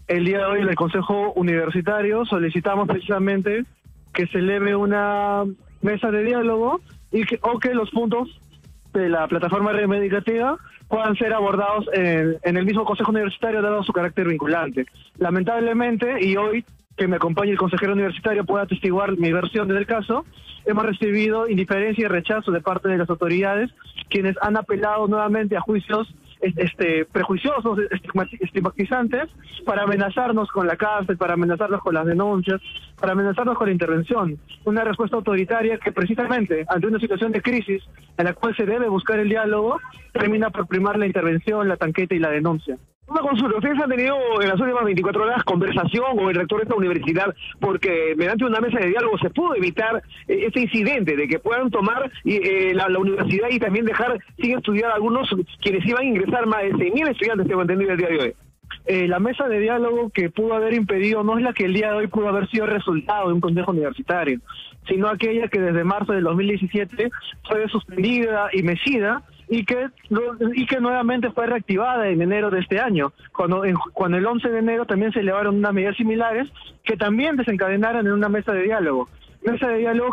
Speaker 6: el día de hoy en el Consejo Universitario solicitamos precisamente que se eleve una mesa de diálogo o que los puntos de la plataforma reivindicativa puedan ser abordados en el mismo Consejo Universitario, dado su carácter vinculante. Lamentablemente, y hoy que me acompañe el consejero universitario pueda atestiguar mi versión del caso, hemos recibido indiferencia y rechazo de parte de las autoridades, quienes han apelado nuevamente a juicios prejuiciosos, estigmatizantes, para amenazarnos con la cárcel, para amenazarnos con las denuncias, para amenazarnos con la intervención. Una respuesta autoritaria que precisamente ante una situación de crisis en la cual se debe buscar el diálogo, termina por primar la intervención, la tanqueta y la denuncia.
Speaker 2: Una consulta, ¿ustedes han tenido en las últimas 24 horas conversación con el rector de esta universidad? Porque mediante una mesa de diálogo se pudo evitar este incidente de que puedan tomar la universidad y también dejar sin estudiar a algunos quienes iban a ingresar más de 6.000 estudiantes, tengo entendido, el día de hoy.
Speaker 6: La mesa de diálogo que pudo haber impedido no es la que el día de hoy pudo haber sido resultado de un consejo universitario, sino aquella que desde marzo del 2017 fue suspendida y mecida, y que nuevamente fue reactivada en enero de este año, cuando el 11 de enero también se elevaron unas medidas similares que también desencadenaron en una mesa de diálogo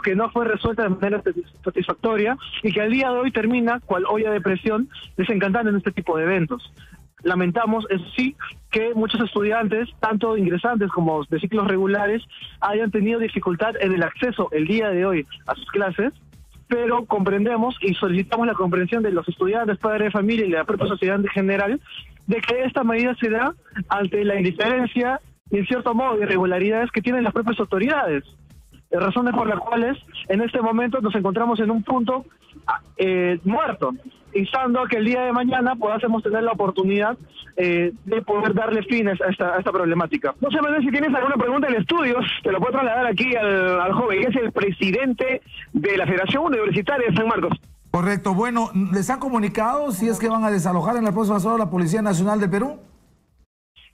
Speaker 6: que no fue resuelta de manera satisfactoria y que al día de hoy termina, cual olla de presión, desencantando en este tipo de eventos. Lamentamos, eso sí, que muchos estudiantes, tanto ingresantes como de ciclos regulares, hayan tenido dificultad en el acceso el día de hoy a sus clases, pero comprendemos y solicitamos la comprensión de los estudiantes, padres de familia y de la propia sociedad en general, de que esta medida se da ante la indiferencia y, en cierto modo, irregularidades que tienen las propias autoridades. Razones por las cuales en este momento nos encontramos en un punto muerto, instando a que el día de mañana podamos tener la oportunidad de poder darle fin a esta problemática.
Speaker 2: No sé, Manuel, si tienes alguna pregunta en estudios, te lo puedo trasladar aquí al joven, que es el presidente de la Federación Universitaria de San Marcos.
Speaker 1: Correcto. Bueno, ¿les han comunicado si es que van a desalojar en la próxima hora la Policía Nacional de Perú?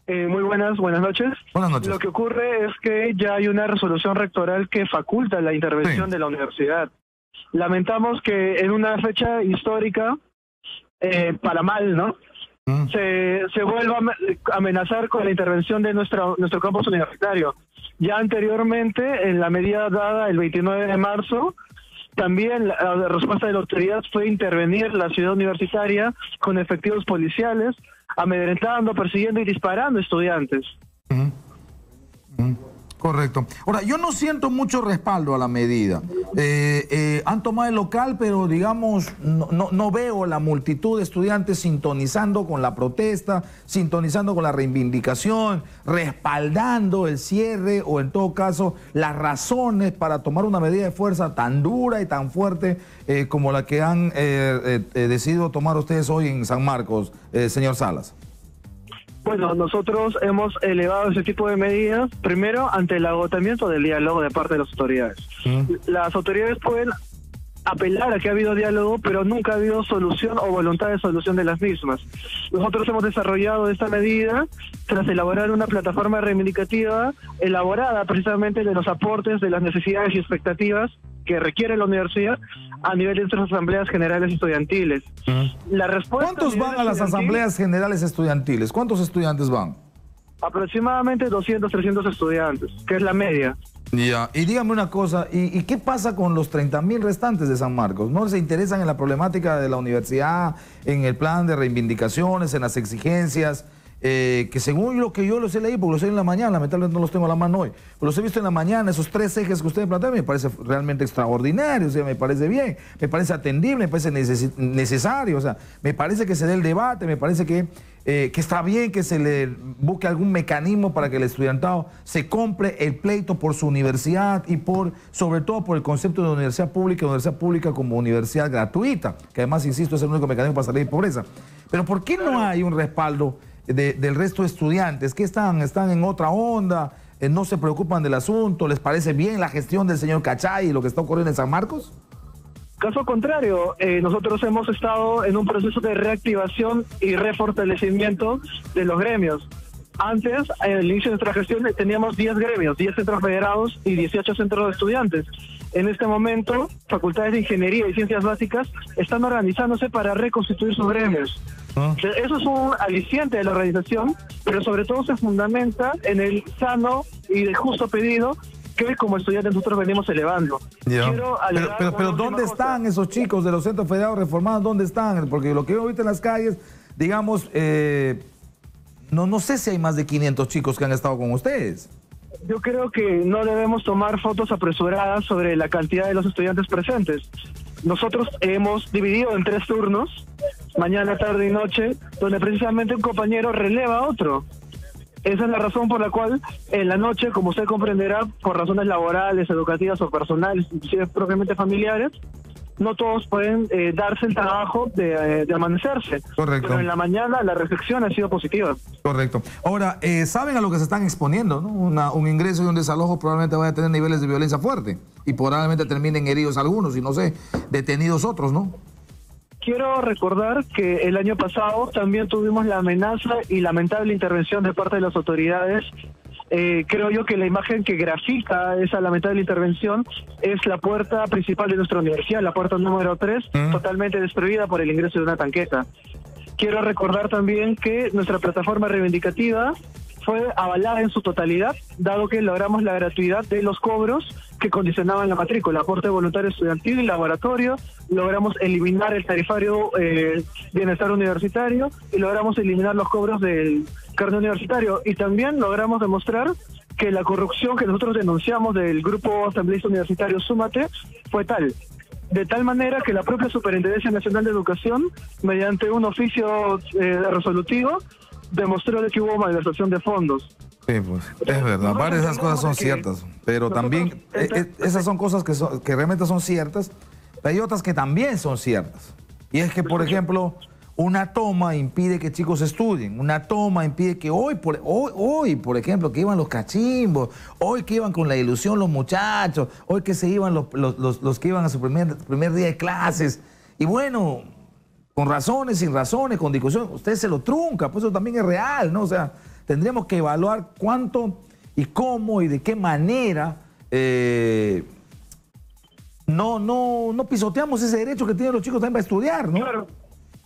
Speaker 6: Muy buenas noches.
Speaker 1: Buenas noches.
Speaker 6: Lo que ocurre es que ya hay una resolución rectoral que faculta la intervención de la universidad. Lamentamos que en una fecha histórica, para mal, ¿no? Se vuelva a amenazar con la intervención de nuestro campus universitario. Ya anteriormente, en la medida dada el 29 de marzo, también la respuesta de la autoridad fue intervenir la ciudad universitaria con efectivos policiales, amedrentando, persiguiendo y disparando estudiantes.
Speaker 1: Correcto. Ahora, yo no siento mucho respaldo a la medida. Han tomado el local, pero digamos, no veo la multitud de estudiantes sintonizando con la protesta, sintonizando con la reivindicación, respaldando el cierre o, en todo caso, las razones para tomar una medida de fuerza tan dura y tan fuerte como la que han decidido tomar ustedes hoy en San Marcos, señor Salas.
Speaker 6: Bueno, nosotros hemos elevado ese tipo de medidas, primero ante el agotamiento del diálogo de parte de las autoridades. Las autoridades pueden apelar a que ha habido diálogo, pero nunca ha habido solución o voluntad de solución de las mismas. Nosotros hemos desarrollado esta medida tras elaborar una plataforma reivindicativa elaborada precisamente de los aportes, de las necesidades y expectativas que requiere la universidad a nivel de nuestras asambleas generales estudiantiles. La respuesta
Speaker 1: ¿Cuántos van a las asambleas generales estudiantiles? ¿Cuántos estudiantes van?
Speaker 6: Aproximadamente 200, 300 estudiantes, que es la media.
Speaker 1: Ya, y dígame una cosa, ¿y qué pasa con los 30.000 restantes de San Marcos? ¿No se interesan en la problemática de la universidad, en el plan de reivindicaciones, en las exigencias? Que según lo que yo los he leído, porque los he leído en la mañana, lamentablemente no los tengo a la mano hoy, pero los he visto en la mañana, esos 3 ejes que ustedes plantean, me parece realmente extraordinario, o sea, me parece bien, me parece atendible, me parece necesario, o sea, me parece que se dé el debate, me parece que está bien que se le busque algún mecanismo para que el estudiantado se compre el pleito por su universidad y sobre todo por el concepto de universidad pública como universidad gratuita, que además, insisto, es el único mecanismo para salir de pobreza. Pero ¿por qué no hay un respaldo del resto de estudiantes? ¿Qué están en otra onda? ¿No se preocupan del asunto? ¿Les parece bien la gestión del señor Cachay y lo que está ocurriendo en San Marcos?
Speaker 6: Caso contrario, nosotros hemos estado en un proceso de reactivación y refortalecimiento de los gremios. Antes, al inicio de nuestra gestión, teníamos 10 gremios, 10 centros federados y 18 centros de estudiantes. En este momento, facultades de Ingeniería y Ciencias Básicas están organizándose para reconstituir sus gremios. Eso es un aliciente de la organización, pero sobre todo se fundamenta en el sano y de justo pedido que como estudiantes nosotros venimos elevando.
Speaker 1: Pero ¿dónde están esos chicos de los centros federados reformados? ¿Dónde están? Porque lo que yo he visto en las calles, digamos, no sé si hay más de 500 chicos que han estado con ustedes.
Speaker 6: Yo creo que no debemos tomar fotos apresuradas sobre la cantidad de los estudiantes presentes. Nosotros hemos dividido en 3 turnos, mañana, tarde y noche, donde precisamente un compañero releva a otro. Esa es la razón por la cual en la noche, como usted comprenderá, por razones laborales, educativas o personales, inclusive propiamente familiares, no todos pueden darse el trabajo de amanecerse.
Speaker 1: Correcto.
Speaker 6: Pero en la mañana la reflexión ha sido positiva.
Speaker 1: Correcto. Ahora, ¿saben a lo que se están exponiendo, ¿no? Un ingreso y un desalojo probablemente vaya a tener niveles de violencia fuerte y probablemente terminen heridos algunos y no sé, detenidos otros, ¿no?
Speaker 6: Quiero recordar que el año pasado también tuvimos la amenaza y lamentable intervención de parte de las autoridades. Creo yo que la imagen que grafica esa lamentable intervención es la puerta principal de nuestra universidad, la puerta número 3, totalmente destruida por el ingreso de una tanqueta. Quiero recordar también que nuestra plataforma reivindicativa fue avalada en su totalidad, dado que logramos la gratuidad de los cobros que condicionaban la matrícula, aporte voluntario estudiantil y laboratorio, logramos eliminar el tarifario bienestar universitario y logramos eliminar los cobros del carnet universitario, y también logramos demostrar que la corrupción que nosotros denunciamos del grupo asambleísta universitario Súmate fue de tal manera que la propia Superintendencia Nacional de Educación, mediante un oficio resolutivo, demostró de que hubo malversación de fondos.
Speaker 1: Sí, pues, es verdad, varias de esas cosas son ciertas, pero también esas son cosas que realmente son ciertas, pero hay otras que también son ciertas. Y es que, por ejemplo, una toma impide que chicos estudien, una toma impide que hoy, por ejemplo, que iban los cachimbos, hoy que iban con la ilusión los muchachos, hoy que se iban los que iban a su primer día de clases, y bueno, con razones, sin razones, con discusión, usted se lo trunca, pues eso también es real, ¿no? O sea, tendríamos que evaluar cuánto y cómo y de qué manera no pisoteamos ese derecho que tienen los chicos también para estudiar, ¿no?
Speaker 6: Claro.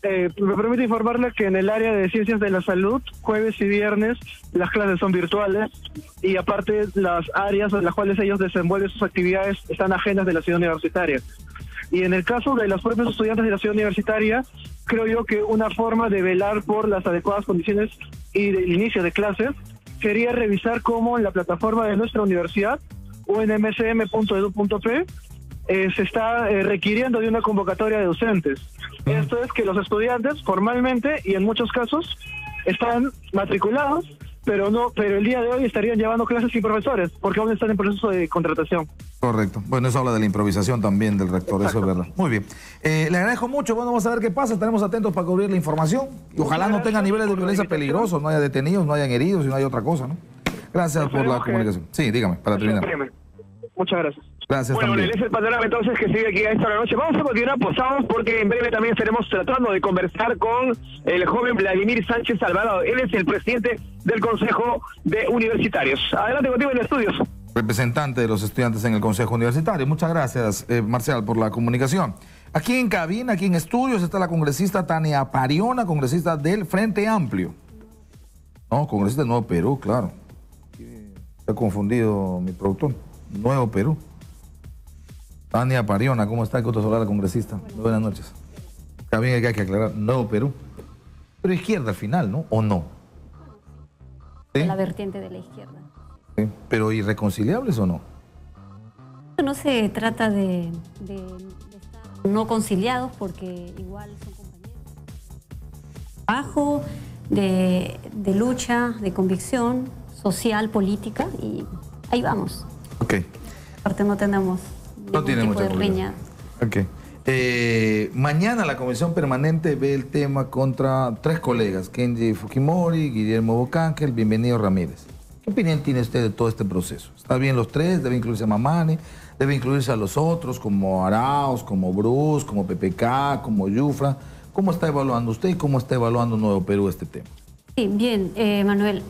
Speaker 6: Me permite informarle que en el área de ciencias de la salud, jueves y viernes, las clases son virtuales y aparte las áreas en las cuales ellos desenvuelven sus actividades están ajenas de la ciudad universitaria. Y en el caso de los propios estudiantes de la ciudad universitaria, creo yo que una forma de velar por las adecuadas condiciones y del inicio de clases sería revisar cómo en la plataforma de nuestra universidad, unmcm.edu.p, se está requiriendo de una convocatoria de docentes. Esto es que los estudiantes formalmente y en muchos casos están matriculados, pero el día de hoy estarían llevando clases sin profesores, porque aún están en proceso de contratación.
Speaker 1: Correcto. Bueno, eso habla de la improvisación también del rector. Exacto. Eso es verdad. Muy bien. Le agradezco mucho. Bueno, vamos a ver qué pasa. Estaremos atentos para cubrir la información. Y ojalá no tenga niveles de violencia peligrosos, no haya detenidos, no hayan heridos y no haya otra cosa, ¿no? Gracias por la comunicación. Sí, dígame, para terminar.
Speaker 6: Muchas gracias.
Speaker 1: Gracias.
Speaker 2: Bueno,
Speaker 1: también.
Speaker 2: es el panorama entonces que sigue aquí a esta hora de la noche. Vamos a continuar posados porque en breve también estaremos tratando de conversar con el joven Vladimir Sánchez Alvarado. Él es el presidente del Consejo de Universitarios. Adelante contigo en los estudios.
Speaker 1: Representante de los estudiantes en el Consejo Universitario. Muchas gracias, Marcial, por la comunicación. Aquí en cabina, aquí en estudios, está la congresista Tania Pariona, congresista del Frente Amplio. No, congresista de Nuevo Perú, claro. Está confundido mi productor. Nuevo Perú. Tania Pariona, ¿cómo está? Coto Solar, congresista. Buenas noches. También hay que aclarar, Nuevo Perú. Pero izquierda al final, ¿no? ¿O no?
Speaker 7: ¿Sí? La vertiente de la izquierda.
Speaker 1: ¿Sí? ¿Pero irreconciliables o no?
Speaker 7: No se trata de estar no conciliados porque igual son compañeros. Trabajo, de lucha, de convicción social, política y ahí vamos.
Speaker 1: Ok.
Speaker 7: Aparte no tenemos...
Speaker 1: No tiene mucha
Speaker 7: riña.
Speaker 1: Ok. Mañana la Comisión Permanente ve el tema contra 3 colegas, Kenji Fujimori, Guillermo Bocángel, Bienvenido Ramírez. ¿Qué opinión tiene usted de todo este proceso? ¿Está bien los 3? ¿Debe incluirse a Mamani? ¿Debe incluirse a los otros como Arauz, como Bruce, como PPK, como Yufra? ¿Cómo está evaluando usted y cómo está evaluando Nuevo Perú este tema?
Speaker 7: Sí, bien, Manuel.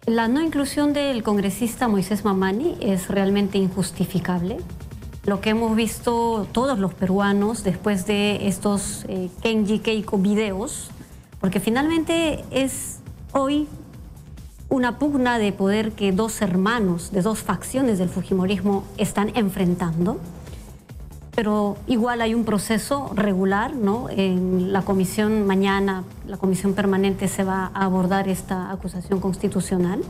Speaker 7: La no inclusión del congresista Moisés Mamani es realmente injustificable. Lo que hemos visto todos los peruanos después de estos Kenji Keiko videos, porque finalmente es hoy una pugna de poder que 2 hermanos de 2 facciones del fujimorismo están enfrentando, pero igual hay un proceso regular, ¿no? En la comisión mañana, la comisión permanente se va a abordar esta acusación constitucional.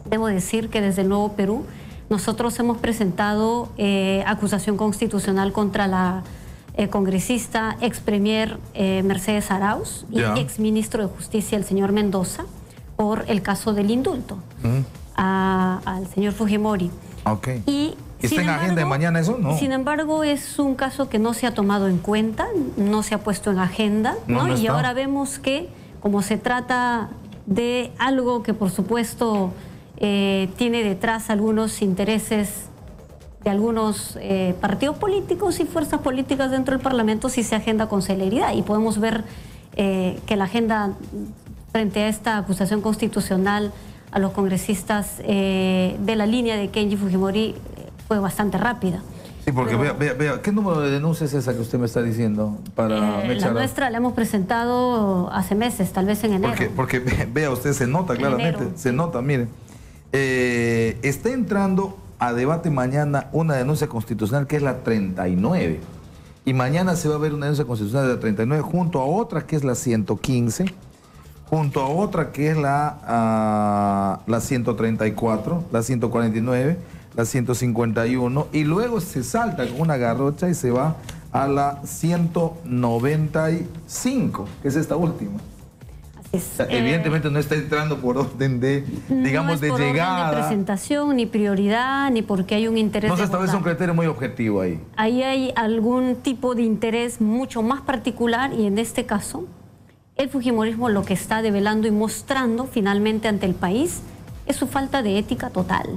Speaker 7: Debo decir que desde el Nuevo Perú nosotros hemos presentado acusación constitucional contra la congresista, ex premier Mercedes Arauz y ex ministro de Justicia, el señor Mendoza, por el caso del indulto al señor Fujimori.
Speaker 1: Okay.
Speaker 7: Y
Speaker 1: ¿está en agenda de mañana eso? No.
Speaker 7: Sin embargo, es un caso que no se ha tomado en cuenta, no se ha puesto en agenda, ¿no? Y ahora vemos que, como se trata de algo que por supuesto tiene detrás algunos intereses de algunos partidos políticos y fuerzas políticas dentro del Parlamento, sí se agenda con celeridad. Y podemos ver que la agenda frente a esta acusación constitucional a los congresistas de la línea de Kenji Fujimori fue bastante rápida.
Speaker 1: Sí, porque vea, ¿qué número de denuncias es esa que usted me está diciendo? Para
Speaker 7: la nuestra la hemos presentado hace meses, tal vez en enero.
Speaker 1: Porque vea, usted se nota claramente, se nota, mire. Está entrando a debate mañana una denuncia constitucional que es la 39. Y mañana se va a ver una denuncia constitucional de la 39 junto a otra que es la 115, junto a otra que es la 134, la 149, la 151, y luego se salta con una garrocha y se va a la 195, que es esta última. O sea, evidentemente no está entrando por orden de, digamos,
Speaker 7: no es por
Speaker 1: de llegada.
Speaker 7: Orden de presentación, ni prioridad, ni porque hay un interés.
Speaker 1: No se establece un criterio muy objetivo ahí.
Speaker 7: Ahí hay algún tipo de interés mucho más particular y en este caso el fujimorismo lo que está develando y mostrando finalmente ante el país es su falta de ética total.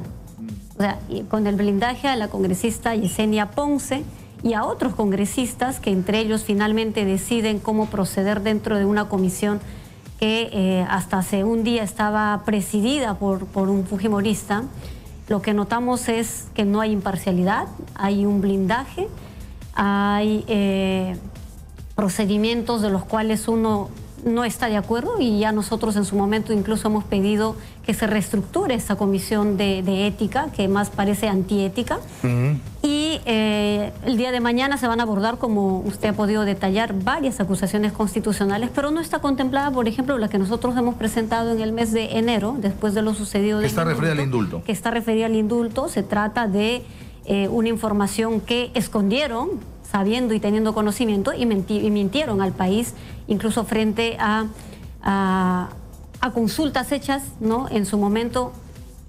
Speaker 7: O sea, y con el blindaje a la congresista Yesenia Ponce y a otros congresistas que entre ellos finalmente deciden cómo proceder dentro de una comisión que hasta hace un día estaba presidida por un fujimorista, lo que notamos es que no hay imparcialidad, hay un blindaje, hay procedimientos de los cuales uno no está de acuerdo y ya nosotros en su momento incluso hemos pedido que se reestructure esa comisión de ética, que más parece antiética. Y el día de mañana se van a abordar, como usted ha podido detallar, varias acusaciones constitucionales, pero no está contemplada, por ejemplo, la que nosotros hemos presentado en el mes de enero, después de lo sucedido del
Speaker 1: indulto. Está referida al indulto.
Speaker 7: Que está referida al indulto. Se trata de una información que escondieron, sabiendo y teniendo conocimiento, y mintieron al país, incluso frente a a consultas hechas, ¿no? En su momento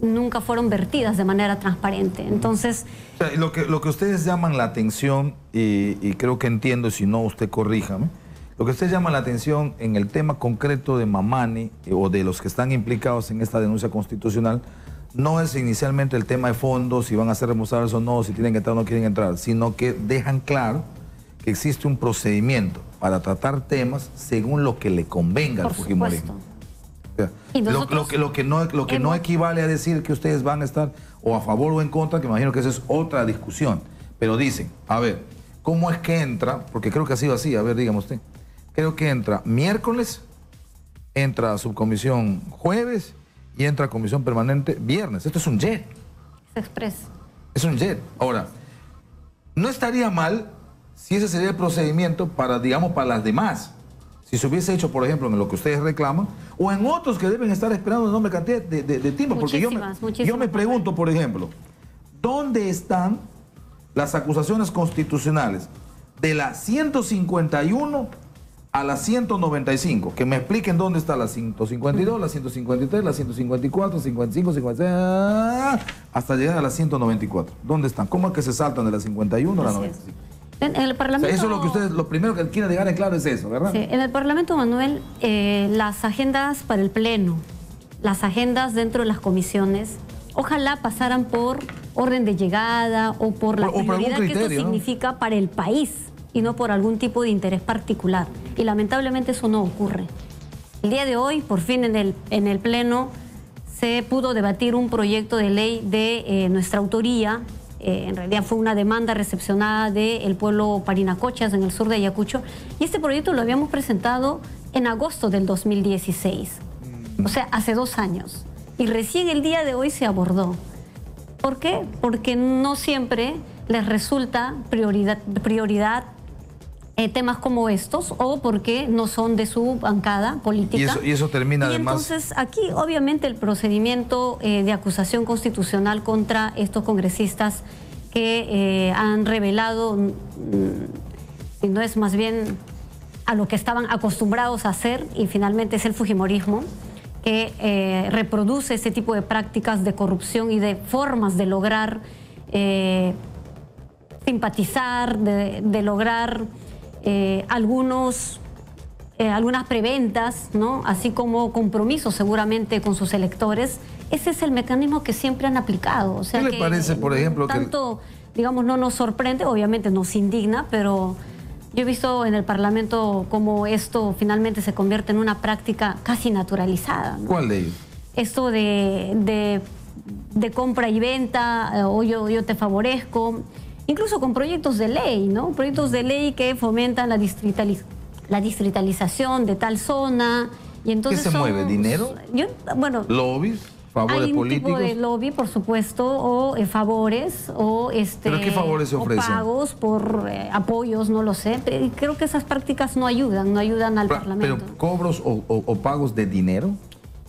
Speaker 7: nunca fueron vertidas de manera transparente. Entonces...
Speaker 1: O sea, lo que ustedes llaman la atención, y creo que entiendo, si no usted corríjame, lo que ustedes llaman la atención en el tema concreto de Mamani o de los que están implicados en esta denuncia constitucional, no es inicialmente el tema de fondos, si van a ser remozables o no, si tienen que entrar o no quieren entrar, sino que dejan claro que existe un procedimiento para tratar temas según lo que le convenga al fujimorismo. O sea, lo que no equivale a decir que ustedes van a estar o a favor o en contra, que imagino que esa es otra discusión. Pero dicen, a ver, ¿cómo es que entra? Porque creo que ha sido así, a ver, dígame usted. Creo que entra miércoles, entra a subcomisión jueves y entra a comisión permanente viernes. Esto es un jet.
Speaker 7: Es express.
Speaker 1: Es un jet. Ahora, no estaría mal si ese sería el procedimiento para, digamos, para las demás. Si se hubiese hecho, por ejemplo, en lo que ustedes reclaman, o en otros que deben estar esperando una enorme cantidad de tiempo. Porque yo me pregunto, por ejemplo, ¿dónde están las acusaciones constitucionales de la 151 a la 195? Que me expliquen dónde está la 152, la 153, la 154, 55, 56, hasta llegar a la 194. ¿Dónde están? ¿Cómo es que se saltan de la 51 a la 95?
Speaker 7: En el Parlamento,
Speaker 1: o sea, eso es lo que ustedes, lo primero que quieren dejar en claro es eso, ¿verdad?
Speaker 7: Sí, en el Parlamento, Manuel, las agendas para el Pleno, las agendas dentro de las comisiones, ojalá pasaran por orden de llegada o por la prioridad que esto significa para el país y no por algún tipo de interés particular. Y lamentablemente eso no ocurre. El día de hoy, por fin en el Pleno, se pudo debatir un proyecto de ley de nuestra autoría. En realidad fue una demanda recepcionada del pueblo Parinacochas en el sur de Ayacucho, y este proyecto lo habíamos presentado en agosto del 2016, o sea, hace 2 años, y recién el día de hoy se abordó. ¿Por qué? Porque no siempre les resulta prioridad temas como estos, o porque no son de su bancada política.
Speaker 1: Y eso termina además...
Speaker 7: Entonces, aquí obviamente el procedimiento de acusación constitucional contra estos congresistas que han revelado, si no es más bien a lo que estaban acostumbrados a hacer, y finalmente es el fujimorismo, que reproduce este tipo de prácticas de corrupción y de formas de lograr simpatizar, de lograr... algunas preventas, ¿no? Así como compromisos seguramente con sus electores. Ese es el mecanismo que siempre han aplicado. O sea,
Speaker 1: ¿qué le parece, por ejemplo,
Speaker 7: tanto, digamos, no nos sorprende, obviamente nos indigna, pero yo he visto en el Parlamento cómo esto finalmente se convierte en una práctica casi naturalizada, ¿no?
Speaker 1: ¿Cuál de ellos?
Speaker 7: Esto de compra y venta, o yo te favorezco. Incluso con proyectos de ley, ¿no? Proyectos de ley que fomentan la distritalización de tal zona. Y entonces
Speaker 1: ¿qué se mueve? ¿Dinero?
Speaker 7: Bueno,
Speaker 1: ¿lobbies? ¿Favores políticos?
Speaker 7: Hay un tipo de lobby, por supuesto, o favores, o
Speaker 1: ¿pero qué favores se ofrecen?
Speaker 7: O pagos por apoyos, no lo sé. Pero creo que esas prácticas no ayudan al Parlamento.
Speaker 1: ¿Pero cobros o pagos de dinero?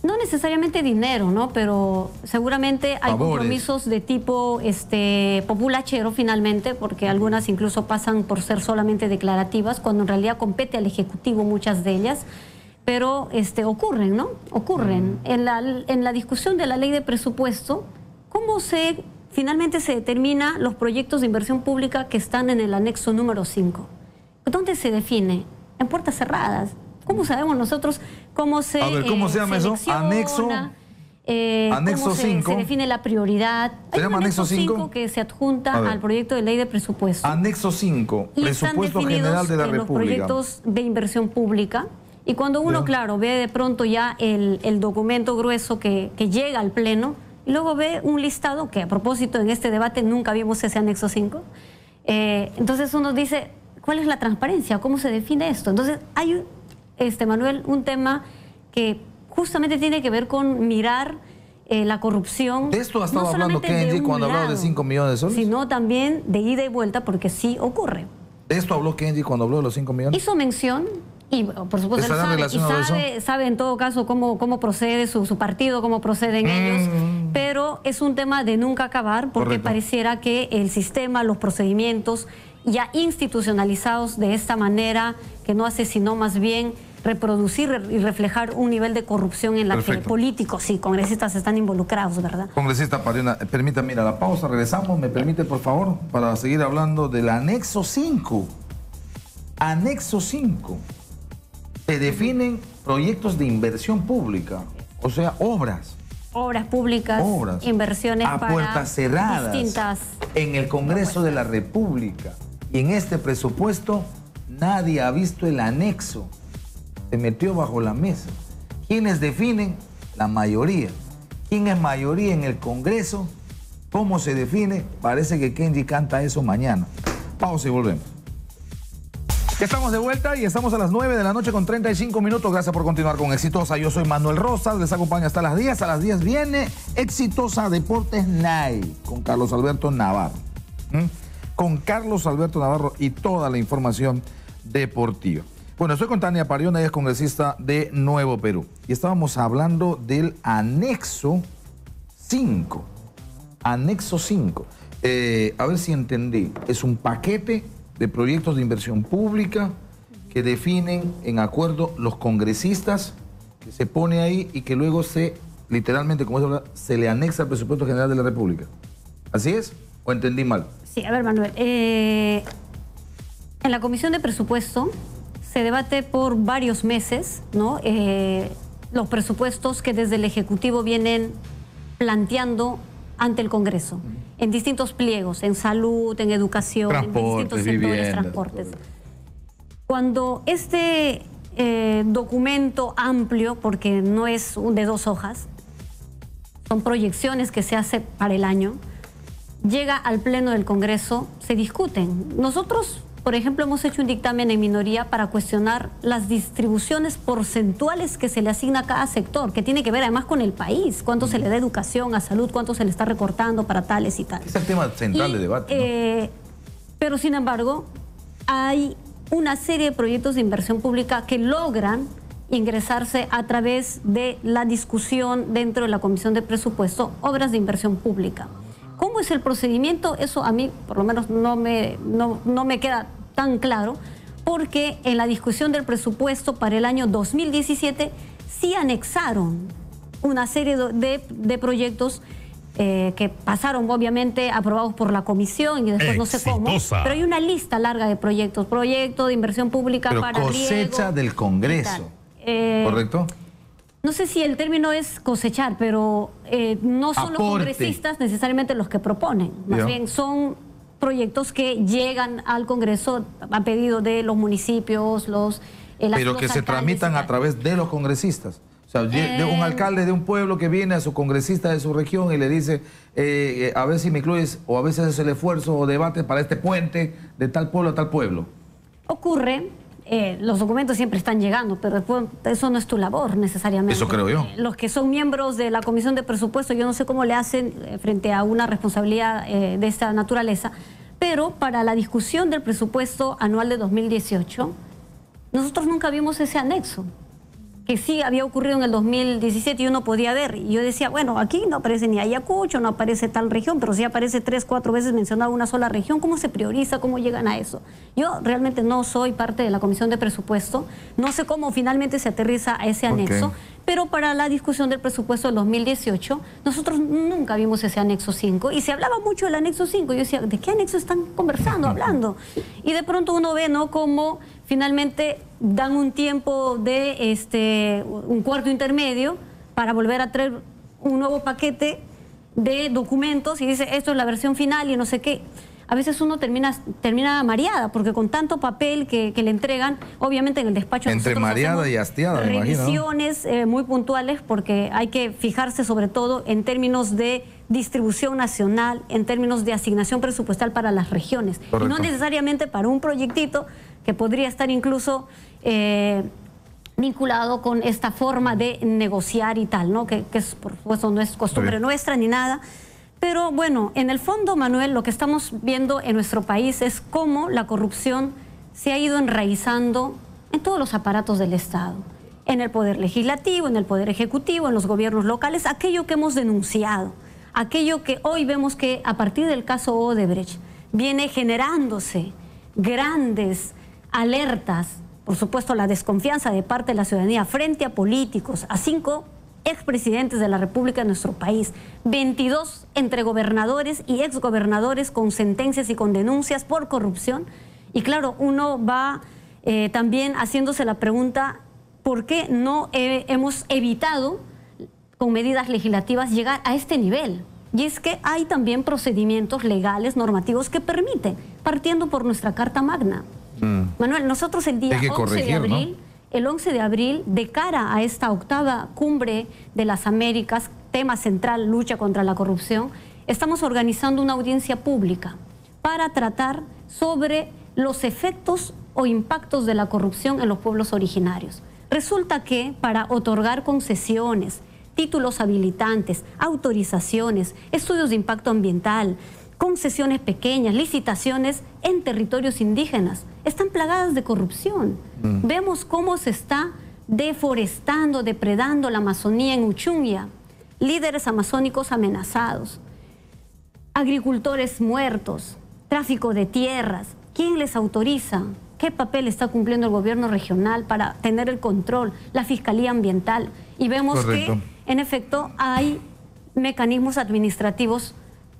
Speaker 7: No necesariamente dinero, ¿no? Pero seguramente hay compromisos de tipo populachero finalmente, porque algunas incluso pasan por ser solamente declarativas, cuando en realidad compete al Ejecutivo muchas de ellas. Pero ocurren, ¿no? Ocurren. En la discusión de la ley de presupuesto, ¿cómo finalmente se determina los proyectos de inversión pública que están en el anexo número 5? ¿Dónde se define? En puertas cerradas. ¿Cómo sabemos nosotros cómo se
Speaker 1: ¿cómo se llama eso? Anexo 5.
Speaker 7: Se define la prioridad.
Speaker 1: ¿Se llama anexo 5?
Speaker 7: Que se adjunta al proyecto de ley de presupuesto.
Speaker 1: Anexo 5, presupuesto general de la República. Los proyectos
Speaker 7: de inversión pública. Y cuando uno, claro, ve de pronto ya el documento grueso que llega al Pleno, y luego ve un listado, que a propósito en este debate nunca vimos ese anexo 5, entonces uno dice, ¿cuál es la transparencia? ¿Cómo se define esto? Entonces hay Manuel, un tema que justamente tiene que ver con mirar la corrupción.
Speaker 1: ¿De esto ha estado hablando Kenji cuando hablaba de 5 millones de soles?
Speaker 7: Sino también de ida y vuelta, porque sí ocurre.
Speaker 1: ¿De esto habló Kenji cuando habló de los 5 millones?
Speaker 7: Hizo mención, y por supuesto él sabe en todo caso cómo procede su partido, cómo proceden ellos, pero es un tema de nunca acabar, porque pareciera que el sistema, los procedimientos ya institucionalizados de esta manera, que no hace sino más bien reproducir y reflejar un nivel de corrupción en la que políticos y congresistas están involucrados, ¿verdad?
Speaker 1: Congresista Pariona, permítame ir a la pausa, regresamos, me permite por favor, para seguir hablando del anexo 5. Anexo 5. Se definen proyectos de inversión pública, o sea, obras.
Speaker 7: Obras públicas, inversiones
Speaker 1: a
Speaker 7: para
Speaker 1: puertas cerradas
Speaker 7: distintas
Speaker 1: en el Congreso de la República. Y en este presupuesto nadie ha visto el anexo. Se metió bajo la mesa. ¿Quiénes definen? La mayoría. ¿Quién es mayoría en el Congreso? ¿Cómo se define? Parece que Kenji canta eso mañana. Pausa y volvemos. Ya estamos de vuelta y estamos a las 9 de la noche con 35 minutos. Gracias por continuar con Exitosa. Yo soy Manuel Rosas, les acompaño hasta las 10. A las 10 viene Exitosa Deportes Night con Carlos Alberto Navarro. Con Carlos Alberto Navarro y toda la información deportiva. Bueno, estoy con Tania Pariona, ella es congresista de Nuevo Perú. Y estábamos hablando del anexo 5. Anexo 5. A ver si entendí. Es un paquete de proyectos de inversión pública que definen en acuerdo los congresistas, que se pone ahí y que luego literalmente, como se le anexa al presupuesto general de la República. ¿Así es? ¿O entendí mal?
Speaker 7: Sí, a ver, Manuel. En la Comisión de Presupuesto se debate por varios meses, ¿no? Los presupuestos que desde el Ejecutivo vienen planteando ante el Congreso, en distintos pliegos, en salud, en educación, en distintos sectores, transportes. Cuando este documento amplio, porque no es de 2 hojas, son proyecciones que se hace para el año, llega al Pleno del Congreso, se discuten. Nosotros, por ejemplo, hemos hecho un dictamen en minoría para cuestionar las distribuciones porcentuales que se le asigna a cada sector, que tiene que ver además con el país, cuánto se le da a educación, a salud, cuánto se le está recortando para tales y tales.
Speaker 1: Es el tema central de debate, ¿no?
Speaker 7: Pero sin embargo, hay una serie de proyectos de inversión pública que logran ingresarse a través de la discusión dentro de la Comisión de Presupuesto, obras de inversión pública. ¿Cómo es el procedimiento? Eso a mí, por lo menos, no me queda tan claro, porque en la discusión del presupuesto para el año 2017 sí anexaron una serie de proyectos que pasaron, obviamente, aprobados por la comisión y después no sé cómo. Pero hay una lista larga de proyectos. Proyecto de inversión pública para riego.
Speaker 1: Cosecha del Congreso, ¿correcto?
Speaker 7: No sé si el término es cosechar, pero no son los congresistas necesariamente los que proponen. Más bien son proyectos que llegan al Congreso a pedido de los municipios,
Speaker 1: pero que se tramitan a través de los congresistas. O sea, de un alcalde de un pueblo que viene a su congresista de su región y le dice, a ver si me incluyes, o a veces es el esfuerzo o debate para este puente de tal pueblo a tal pueblo.
Speaker 7: Ocurre. Los documentos siempre están llegando, pero después eso no es tu labor necesariamente.
Speaker 1: Eso creo yo.
Speaker 7: Los que son miembros de la Comisión de Presupuesto, yo no sé cómo le hacen frente a una responsabilidad de esta naturaleza, pero para la discusión del presupuesto anual de 2018, nosotros nunca vimos ese anexo, que sí había ocurrido en el 2017 y uno podía ver. Y yo decía, bueno, aquí no aparece ni Ayacucho, no aparece tal región, pero sí aparece 3, 4 veces mencionada una sola región. ¿Cómo se prioriza? ¿Cómo llegan a eso? Yo realmente no soy parte de la Comisión de Presupuesto, no sé cómo finalmente se aterriza a ese anexo, pero para la discusión del presupuesto del 2018, nosotros nunca vimos ese anexo 5, y se hablaba mucho del anexo 5. Yo decía, ¿de qué anexo están conversando, hablando? Y de pronto uno ve, ¿no?, cómo finalmente dan un tiempo de un cuarto intermedio para volver a traer un nuevo paquete de documentos y dice, esto es la versión final y no sé qué. A veces uno termina mareada, porque con tanto papel que le entregan, obviamente en el despacho...
Speaker 1: Entre mareada y hastiada, me imagino, ¿no?
Speaker 7: Revisiones muy puntuales, porque hay que fijarse sobre todo en términos de distribución nacional, en términos de asignación presupuestal para las regiones. Correcto. Y no necesariamente para un proyectito que podría estar incluso vinculado con esta forma de negociar y tal, ¿no? Que por supuesto no es costumbre nuestra ni nada. Pero bueno, en el fondo, Manuel, lo que estamos viendo en nuestro país es cómo la corrupción se ha ido enraizando en todos los aparatos del Estado, en el Poder Legislativo, en el Poder Ejecutivo, en los gobiernos locales, aquello que hemos denunciado, aquello que hoy vemos que a partir del caso Odebrecht viene generándose grandes alertas por supuesto, la desconfianza de parte de la ciudadanía frente a políticos, a 5 expresidentes de la República de nuestro país, 22 entre gobernadores y exgobernadores con sentencias y con denuncias por corrupción. Y claro, uno va también haciéndose la pregunta, ¿por qué no hemos evitado con medidas legislativas llegar a este nivel? Y es que hay también procedimientos legales, normativos que permiten, partiendo por nuestra Carta Magna. Manuel, nosotros el día 11 de abril... ¿no? El 11 de abril, de cara a esta 8ª cumbre de las Américas, tema central, lucha contra la corrupción, estamos organizando una audiencia pública para tratar sobre los efectos o impactos de la corrupción en los pueblos originarios. Resulta que para otorgar concesiones, títulos habilitantes, autorizaciones, estudios de impacto ambiental, concesiones pequeñas, licitaciones en territorios indígenas, están plagadas de corrupción. Vemos cómo se está deforestando, depredando la Amazonía en Uchungia, líderes amazónicos amenazados, agricultores muertos, tráfico de tierras. ¿Quién les autoriza? ¿Qué papel está cumpliendo el gobierno regional para tener el control? La Fiscalía Ambiental. Y vemos que, en efecto, hay mecanismos administrativos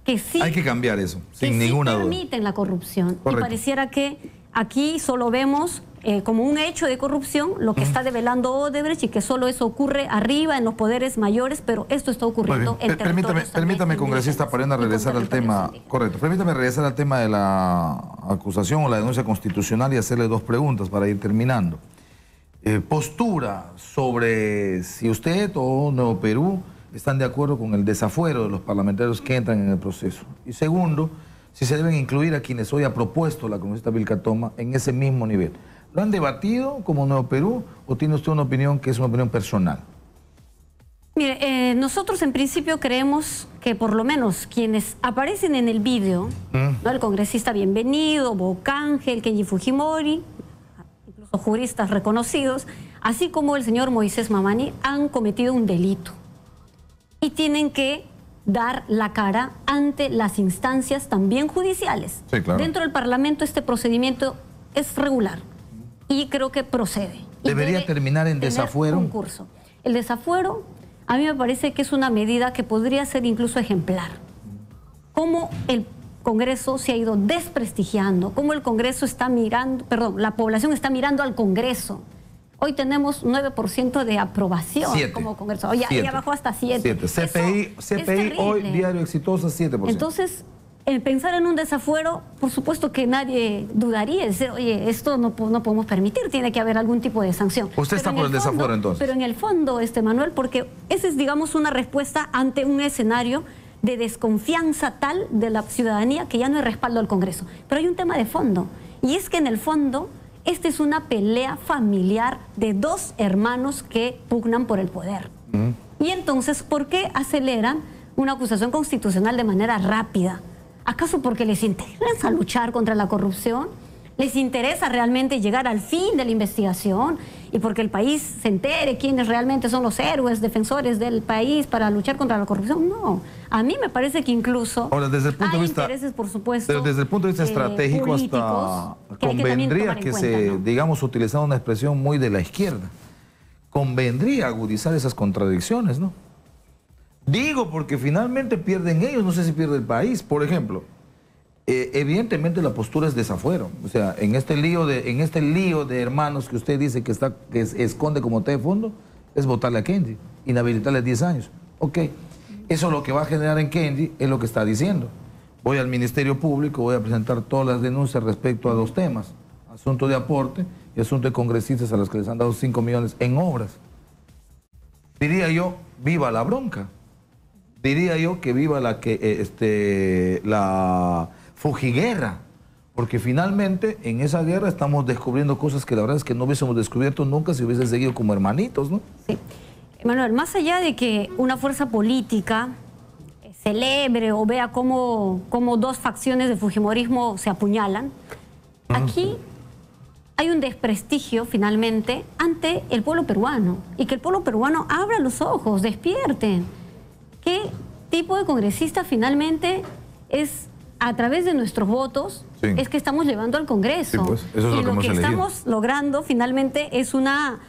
Speaker 7: que sí...
Speaker 1: Hay que cambiar eso, sin ninguna duda.
Speaker 7: Permiten la corrupción.
Speaker 1: Correcto.
Speaker 7: Y pareciera que aquí solo vemos como un hecho de corrupción lo que está develando Odebrecht y que solo eso ocurre arriba en los poderes mayores, pero esto está ocurriendo en territorios
Speaker 1: Permítame, congresista Parena, regresar al tema. Correcto. Permítame regresar al tema de la acusación o la denuncia constitucional y hacerle 2 preguntas para ir terminando. Postura sobre si usted o Nuevo Perú están de acuerdo con el desafuero de los parlamentarios que entran en el proceso. Y segundo, si se deben incluir a quienes hoy ha propuesto la congresista Vilca Toma en ese mismo nivel. ¿Lo han debatido como Nuevo Perú o tiene usted una opinión que es una opinión personal?
Speaker 7: Mire, nosotros en principio creemos que por lo menos quienes aparecen en el vídeo, ¿no? El congresista Bienvenido, Bocángel, Kenji Fujimori, incluso juristas reconocidos, así como el señor Moisés Mamani, han cometido un delito. Y tienen que dar la cara ante las instancias también judiciales.
Speaker 1: Sí, claro.
Speaker 7: Dentro del Parlamento este procedimiento es regular y creo que procede.
Speaker 1: ¿Debería terminar en desafuero?
Speaker 7: Un curso. El desafuero a mí me parece que es una medida que podría ser incluso ejemplar. Cómo el Congreso se ha ido desprestigiando, cómo el Congreso está mirando, perdón, la población está mirando al Congreso. Hoy tenemos 9% de aprobación como Congreso. Hoy ya bajó hasta 7.
Speaker 1: CPI hoy, diario exitosa, 7%.
Speaker 7: Entonces, el pensar en un desafuero, por supuesto que nadie dudaría. Decir, oye, esto no podemos permitir, tiene que haber algún tipo de sanción.
Speaker 1: ¿Usted está por el desafuero entonces?
Speaker 7: Pero en el fondo, Manuel, porque esa es, digamos, una respuesta ante un escenario de desconfianza tal de la ciudadanía que ya no hay respaldo al Congreso. Pero hay un tema de fondo, y es que en el fondo esta es una pelea familiar de 2 hermanos que pugnan por el poder. Y entonces, ¿por qué aceleran una acusación constitucional de manera rápida? ¿Acaso porque les interesa luchar contra la corrupción? ¿Les interesa realmente llegar al fin de la investigación? Y porque el país se entere quiénes realmente son los héroes defensores del país para luchar contra la corrupción. No, a mí me parece que incluso
Speaker 1: ahora, desde el punto
Speaker 7: hay
Speaker 1: de vista,
Speaker 7: intereses, por supuesto,
Speaker 1: pero desde el punto de vista estratégico, hasta convendría que se, ¿no? digamos, utilizando una expresión muy de la izquierda, convendría agudizar esas contradicciones, ¿no? Digo, porque finalmente pierden ellos, no sé si pierde el país. Por ejemplo, evidentemente la postura es desafuero. O sea, en este lío de hermanos que usted dice que esconde como té de fondo, es votarle a Kenji, inhabilitarle 10 años. Ok, eso lo que va a generar en Kenji es lo que está diciendo. Voy al Ministerio Público, voy a presentar todas las denuncias respecto a 2 temas. Asunto de aporte y asunto de congresistas a los que les han dado 5 millones en obras. Diría yo, viva la bronca. Diría yo que viva la fujiguerra, porque finalmente en esa guerra estamos descubriendo cosas que la verdad es que no hubiésemos descubierto nunca si hubiesen seguido como hermanitos, ¿no? Sí.
Speaker 7: Manuel, más allá de que una fuerza política celebre o vea cómo 2 facciones de fujimorismo se apuñalan, aquí hay un desprestigio finalmente ante el pueblo peruano, y que el pueblo peruano abra los ojos, despierten. ¿Qué tipo de congresista finalmente es a través de nuestros votos es que estamos llevando al Congreso.
Speaker 1: Sí, pues, eso es
Speaker 7: y
Speaker 1: lo que
Speaker 7: estamos logrando finalmente es una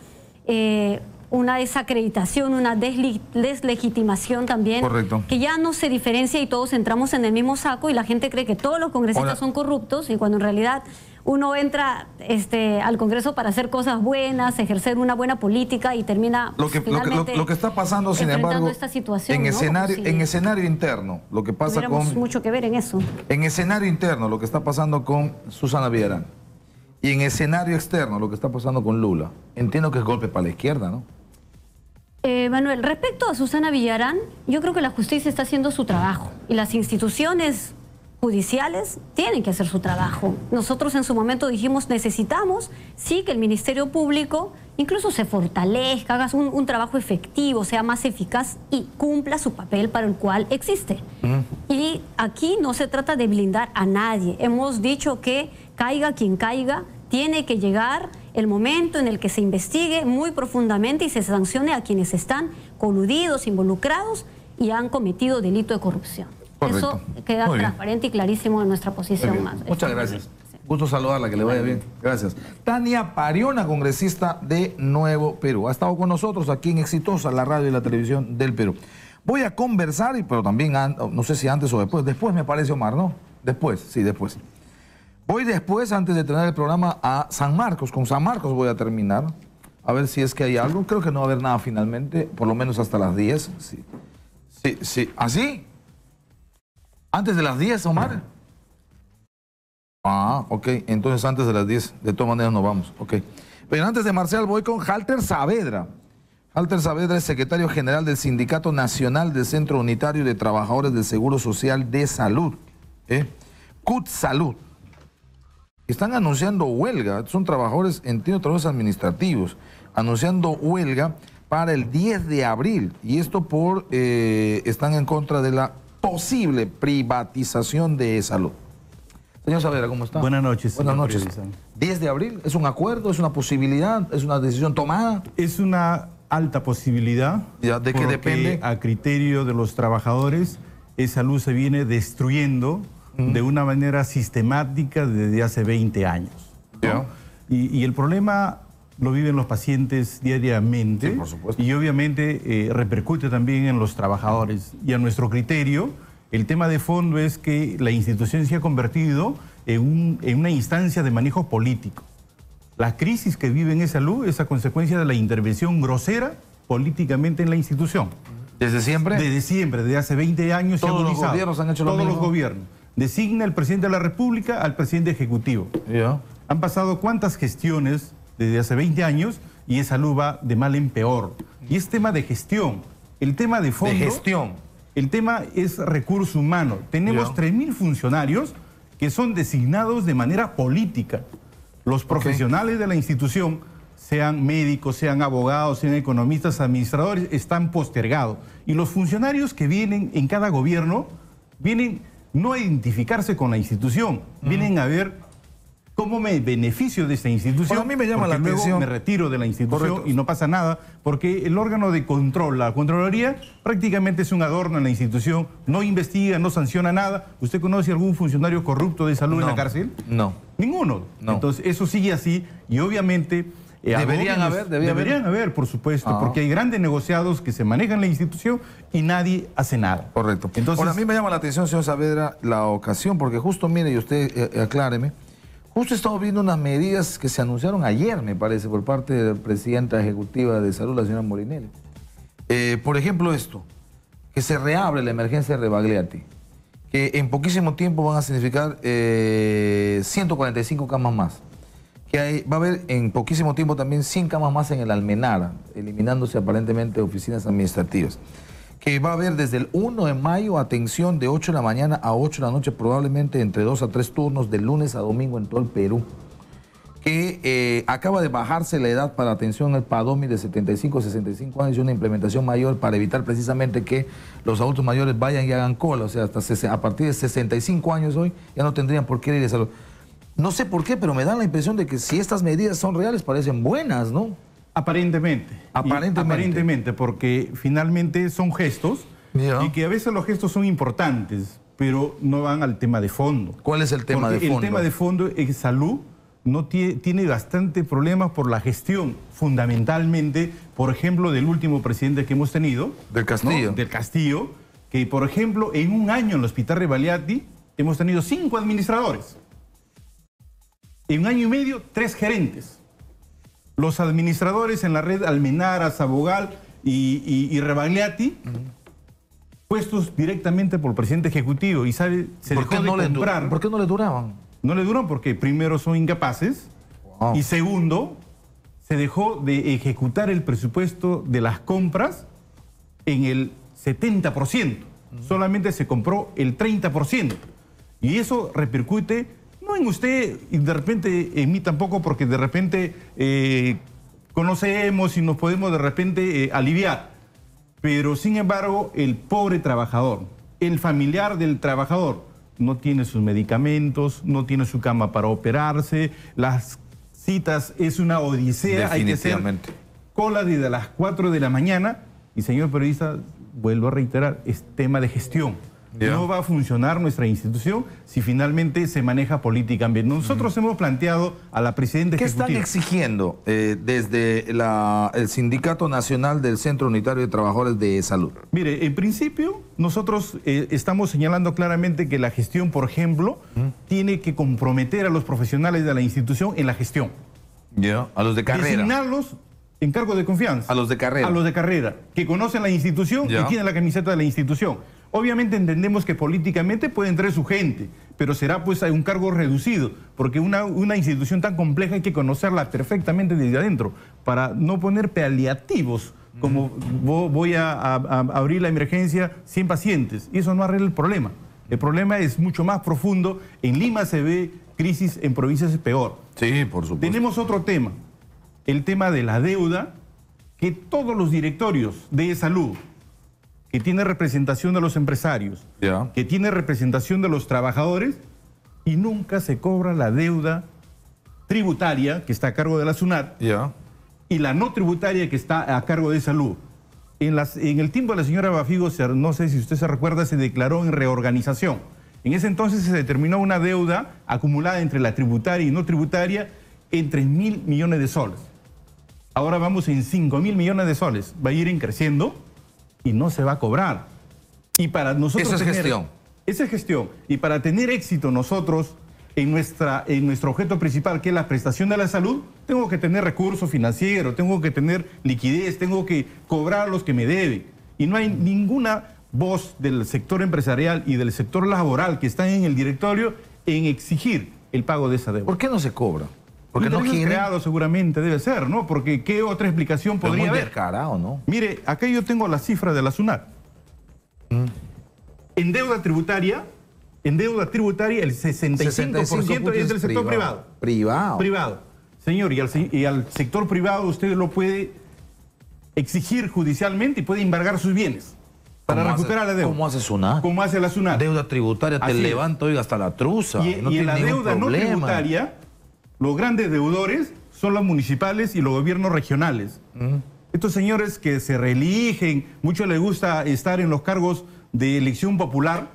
Speaker 7: desacreditación, una deslegitimación también.
Speaker 1: Correcto.
Speaker 7: Que ya no se diferencia y todos entramos en el mismo saco y la gente cree que todos los congresistas son corruptos y cuando en realidad uno entra al Congreso para hacer cosas buenas, ejercer una buena política y termina
Speaker 1: lo que está pasando, sin embargo,
Speaker 7: esta situación,
Speaker 1: en escenario interno, lo que pasa
Speaker 7: tuviéramos mucho que ver en eso.
Speaker 1: En escenario interno, lo que está pasando con Susana Villarán y en escenario externo, lo que está pasando con Lula, entiendo que es golpe para la izquierda, ¿no?
Speaker 7: Manuel, respecto a Susana Villarán, yo creo que la justicia está haciendo su trabajo y las instituciones judiciales tienen que hacer su trabajo. Nosotros en su momento dijimos, necesitamos, sí, que el Ministerio Público incluso se fortalezca, haga un trabajo efectivo, sea más eficaz y cumpla su papel para el cual existe. Y aquí no se trata de blindar a nadie. Hemos dicho que caiga quien caiga, tiene que llegar el momento en el que se investigue muy profundamente y se sancione a quienes están coludidos, involucrados y han cometido delito de corrupción.
Speaker 1: Correcto.
Speaker 7: Eso queda transparente y clarísimo en nuestra posición más.
Speaker 1: Muchas gracias. Gusto saludarla, que le vaya bien. Gracias. Tania Pariona, congresista de Nuevo Perú. Ha estado con nosotros aquí en Exitosa, la radio y la televisión del Perú. Voy a conversar, pero también, no sé si antes o después. Después me parece, Omar, ¿no? Después, sí, después. Voy después, antes de tener el programa, a San Marcos. Con San Marcos voy a terminar. A ver si es que hay algo. Creo que no va a haber nada finalmente, por lo menos hasta las 10. Sí. Sí. ¿Así? ¿Antes de las 10, Omar? Ah, ok. Entonces antes de las 10, de todas maneras nos vamos. Ok. Pero antes de Marcial voy con Halter Saavedra. Halter Saavedra es secretario general del Sindicato Nacional del Centro Unitario de Trabajadores del Seguro Social de Salud. CUT Salud. Están anunciando huelga. Son trabajadores, entiendo, trabajadores administrativos. Anunciando huelga para el 10 de abril. Y esto están en contra de la posible privatización de salud. Señor Saavedra, ¿cómo está?
Speaker 8: Buenas noches.
Speaker 1: Buenas noches. 10 de abril, ¿es un acuerdo, es una posibilidad, es una decisión tomada?
Speaker 8: Es una alta posibilidad.
Speaker 1: ¿De qué depende?
Speaker 8: A criterio de los trabajadores, esa luz se viene destruyendo de una manera sistemática desde hace 20 años. ¿No? Y el problema lo viven los pacientes diariamente.
Speaker 1: Sí, por supuesto.
Speaker 8: Y obviamente repercute también en los trabajadores. Y a nuestro criterio, el tema de fondo es que la institución se ha convertido en una instancia de manejo político. La crisis que vive en salud es a consecuencia de la intervención grosera políticamente en la institución.
Speaker 1: ¿Desde siempre?
Speaker 8: Desde siempre, desde hace 20 años.
Speaker 1: ¿Todos los gobiernos han hecho lo mismo?
Speaker 8: Todos los gobiernos. Designa el presidente de la República al presidente ejecutivo. Han pasado cuántas gestiones desde hace 20 años y esa salud va de mal en peor. Y es tema de gestión. El tema de fondo...
Speaker 1: De gestión.
Speaker 8: El tema es recurso humano. Tenemos 3.000 funcionarios que son designados de manera política. Los profesionales de la institución, sean médicos, sean abogados, sean economistas, administradores, están postergados. Y los funcionarios que vienen en cada gobierno, vienen no a identificarse con la institución, vienen a ver cómo me beneficio de esta institución.
Speaker 1: Bueno, a mí me llama la atención.
Speaker 8: Luego me retiro de la institución y no pasa nada, porque el órgano de control, la Contraloría, prácticamente es un adorno en la institución, no investiga, no sanciona nada. ¿Usted conoce algún funcionario corrupto de salud en la cárcel?
Speaker 1: No.
Speaker 8: Ninguno. No. Entonces, eso sigue así y obviamente...
Speaker 1: Deberían haber,
Speaker 8: por supuesto, porque hay grandes negociados que se manejan en la institución y nadie hace nada.
Speaker 1: Correcto.
Speaker 8: Entonces,
Speaker 1: ahora, a mí me llama la atención, señor Saavedra, la ocasión, porque justo, mire, y usted acláreme, justo estamos viendo unas medidas que se anunciaron ayer, me parece, por parte de la presidenta ejecutiva de salud, la señora Morinelli. Por ejemplo, esto, que se reabre la emergencia de Rebagliati, que en poquísimo tiempo van a significar 145 camas más. Que va a haber en poquísimo tiempo también 100 camas más en el Almenara, eliminándose aparentemente oficinas administrativas. Que va a haber desde el 1 de mayo atención de 8 de la mañana a 8 de la noche, probablemente entre 2 a 3 turnos, de lunes a domingo en todo el Perú. Que acaba de bajarse la edad para atención al PADOMI de 75 a 65 años y una implementación mayor para evitar precisamente que los adultos mayores vayan y hagan cola. O sea, a partir de 65 años hoy ya no tendrían por qué ir a salud. No sé por qué, pero me da la impresión de que si estas medidas son reales, parecen buenas, ¿no?
Speaker 8: Aparentemente. Aparentemente, porque finalmente son gestos y que a veces los gestos son importantes. pero no van al tema de fondo.
Speaker 1: ¿Cuál es el tema de fondo?
Speaker 8: El tema de fondo es salud. No tiene bastante problemas por la gestión, fundamentalmente, por ejemplo, del último presidente que hemos tenido.
Speaker 1: Del Castillo.
Speaker 8: ¿No? Del Castillo, que por ejemplo, en un año en el Hospital Rebagliati hemos tenido 5 administradores. En un año y medio, 3 gerentes. Los administradores en la red Almenara, Sabogal y Rebagliati, puestos directamente por el presidente ejecutivo. Y se dejó de comprar.
Speaker 1: ¿Por qué no le duraban?
Speaker 8: No le duran porque primero son incapaces y segundo, se dejó de ejecutar el presupuesto de las compras en el 70%. Solamente se compró el 30%. Y eso repercute, no en usted y de repente en mí tampoco, porque de repente conocemos y nos podemos de repente aliviar. Pero sin embargo, el pobre trabajador, el familiar del trabajador, no tiene sus medicamentos, no tiene su cama para operarse, las citas es una odisea, hay que hacer cola desde las 4 de la mañana. Y señor periodista, vuelvo a reiterar, es tema de gestión. No va a funcionar nuestra institución si finalmente se maneja políticamente. Nosotros hemos planteado a la presidenta ejecutiva.
Speaker 1: ¿Qué están exigiendo desde el Sindicato Nacional del Centro Unitario de Trabajadores de Salud?
Speaker 8: Mire, en principio nosotros estamos señalando claramente que la gestión, por ejemplo, tiene que comprometer a los profesionales de la institución en la gestión.
Speaker 1: A los de carrera.
Speaker 8: Designarlos en cargo de confianza.
Speaker 1: A los de carrera.
Speaker 8: A los de carrera, que conocen la institución y tienen la camiseta de la institución. Obviamente entendemos que políticamente puede entrar su gente, pero será pues un cargo reducido, porque una institución tan compleja hay que conocerla perfectamente desde adentro, para no poner paliativos, como voy a abrir la emergencia 100 pacientes, y eso no arregla el problema. El problema es mucho más profundo. En Lima se ve crisis, en provincias es peor.
Speaker 1: Sí, por supuesto.
Speaker 8: Tenemos otro tema, el tema de la deuda, que todos los directorios de salud, que tiene representación de los empresarios, que tiene representación de los trabajadores, y nunca se cobra la deuda tributaria que está a cargo de la SUNAT y la no tributaria que está a cargo de salud. En el tiempo de la señora Bafigo, no sé si usted se recuerda, se declaró en reorganización. En ese entonces se determinó una deuda acumulada entre la tributaria y no tributaria en 3.000 millones de soles. Ahora vamos en 5.000 millones de soles. Va a ir creciendo y no se va a cobrar. Y para nosotros
Speaker 1: eso es gestión.
Speaker 8: Esa es gestión. Y para tener éxito nosotros en nuestro objeto principal, que es la prestación de la salud, tengo que tener recursos financieros, tengo que tener liquidez, tengo que cobrar a los que me deben. Y no hay ninguna voz del sector empresarial y del sector laboral que están en el directorio en exigir el pago de esa deuda.
Speaker 1: ¿Por qué no se cobra? Porque no quieren.
Speaker 8: Creado seguramente debe ser, ¿no? Porque ¿qué otra explicación podría haber?
Speaker 1: Descarado, ¿no?
Speaker 8: Mire, acá yo tengo la cifra de la SUNAT. En deuda tributaria, el 65% es del sector privado. Privado. Señor, y al sector privado usted lo puede exigir judicialmente y puede embargar sus bienes para recuperar la deuda.
Speaker 1: ¿Cómo hace SUNAT?
Speaker 8: ¿Cómo hace la SUNAT?
Speaker 1: Deuda tributaria, te levanta, oiga, hasta la truza.
Speaker 8: Y en la deuda no tributaria, los grandes deudores son los municipales y los gobiernos regionales. Estos señores que se reeligen, mucho les gusta estar en los cargos de elección popular,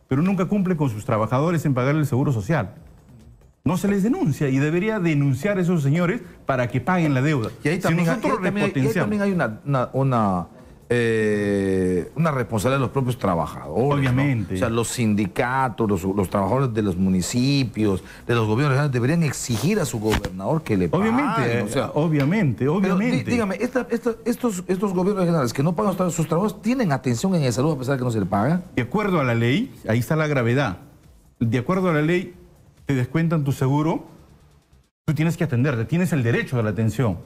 Speaker 8: pero nunca cumplen con sus trabajadores en pagar el seguro social. No se les denuncia y debería denunciar a esos señores para que paguen la deuda.
Speaker 1: Y ahí también, también hay una responsabilidad de los propios trabajadores.
Speaker 8: Obviamente.
Speaker 1: ¿No? O sea, los sindicatos, los trabajadores de los municipios, de los gobiernos regionales, deberían exigir a su gobernador que le pague.
Speaker 8: Obviamente.
Speaker 1: Pero, dígame, estos gobiernos regionales que no pagan sus trabajos, ¿tienen atención en el salud a pesar de que no se le paga?
Speaker 8: De acuerdo a la ley, ahí está la gravedad. De acuerdo a la ley, te descuentan tu seguro, tú tienes que atenderte, tienes el derecho a la atención.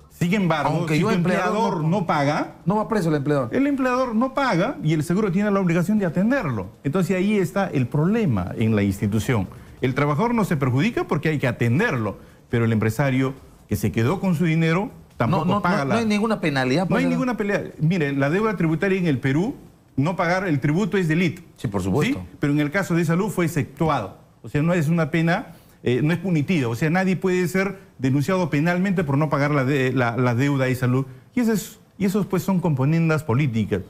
Speaker 8: Sin embargo,
Speaker 1: aunque
Speaker 8: si tu empleador no paga...
Speaker 1: No va preso el empleador.
Speaker 8: El empleador no paga y el seguro tiene la obligación de atenderlo. Entonces ahí está el problema en la institución. El trabajador no se perjudica porque hay que atenderlo, pero el empresario que se quedó con su dinero tampoco paga la...
Speaker 1: No hay ninguna penalidad.
Speaker 8: No hay ninguna penalidad. Mire, la deuda tributaria en el Perú, no pagar el tributo es delito.
Speaker 1: Sí, por supuesto.
Speaker 8: ¿Sí? Pero en el caso de salud fue exceptuado. O sea, no es una pena... no es punitivo, o sea, nadie puede ser denunciado penalmente por no pagar la deuda de salud. Y esos pues son componendas políticas.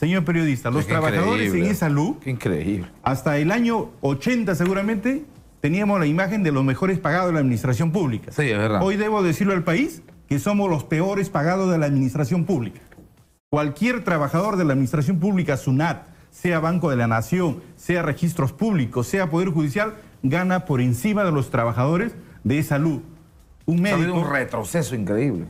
Speaker 8: Señor periodista, los trabajadores en E-Salud,
Speaker 1: qué increíble,
Speaker 8: hasta el año 80 seguramente, teníamos la imagen de los mejores pagados de la administración pública.
Speaker 1: Sí, es verdad.
Speaker 8: Hoy debo decirlo al país que somos los peores pagados de la administración pública. Cualquier trabajador de la administración pública, SUNAT, sea Banco de la Nación, sea Registros Públicos, sea Poder Judicial, gana por encima de los trabajadores de salud. Un médico...
Speaker 1: Ha habido un retroceso increíble.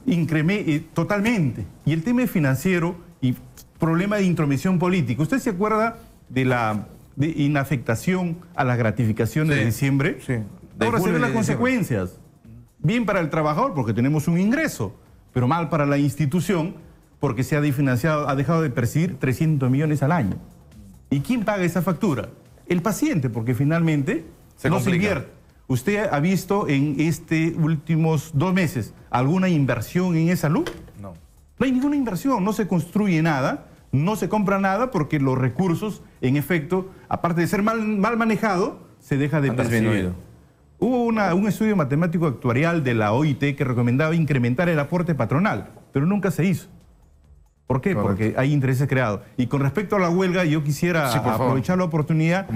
Speaker 8: Totalmente. Y el tema financiero y problema de intromisión política. ¿Usted se acuerda de la inafectación a las gratificaciones de diciembre?
Speaker 1: Sí.
Speaker 8: Ahora se ven las consecuencias. Bien para el trabajador porque tenemos un ingreso, pero mal para la institución porque se ha desfinanciado, ha dejado de percibir 300 millones al año. ¿Y quién paga esa factura? El paciente, porque finalmente no se invierte. ¿Usted ha visto en estos últimos 2 meses alguna inversión en E-Salud?
Speaker 1: No.
Speaker 8: No hay ninguna inversión, no se construye nada, no se compra nada porque los recursos, en efecto, aparte de ser mal manejado, se deja de percibir. Hubo un estudio matemático actuarial de la OIT que recomendaba incrementar el aporte patronal, pero nunca se hizo. ¿Por qué? Correcto. Porque hay intereses creados. Y con respecto a la huelga, yo quisiera aprovechar la oportunidad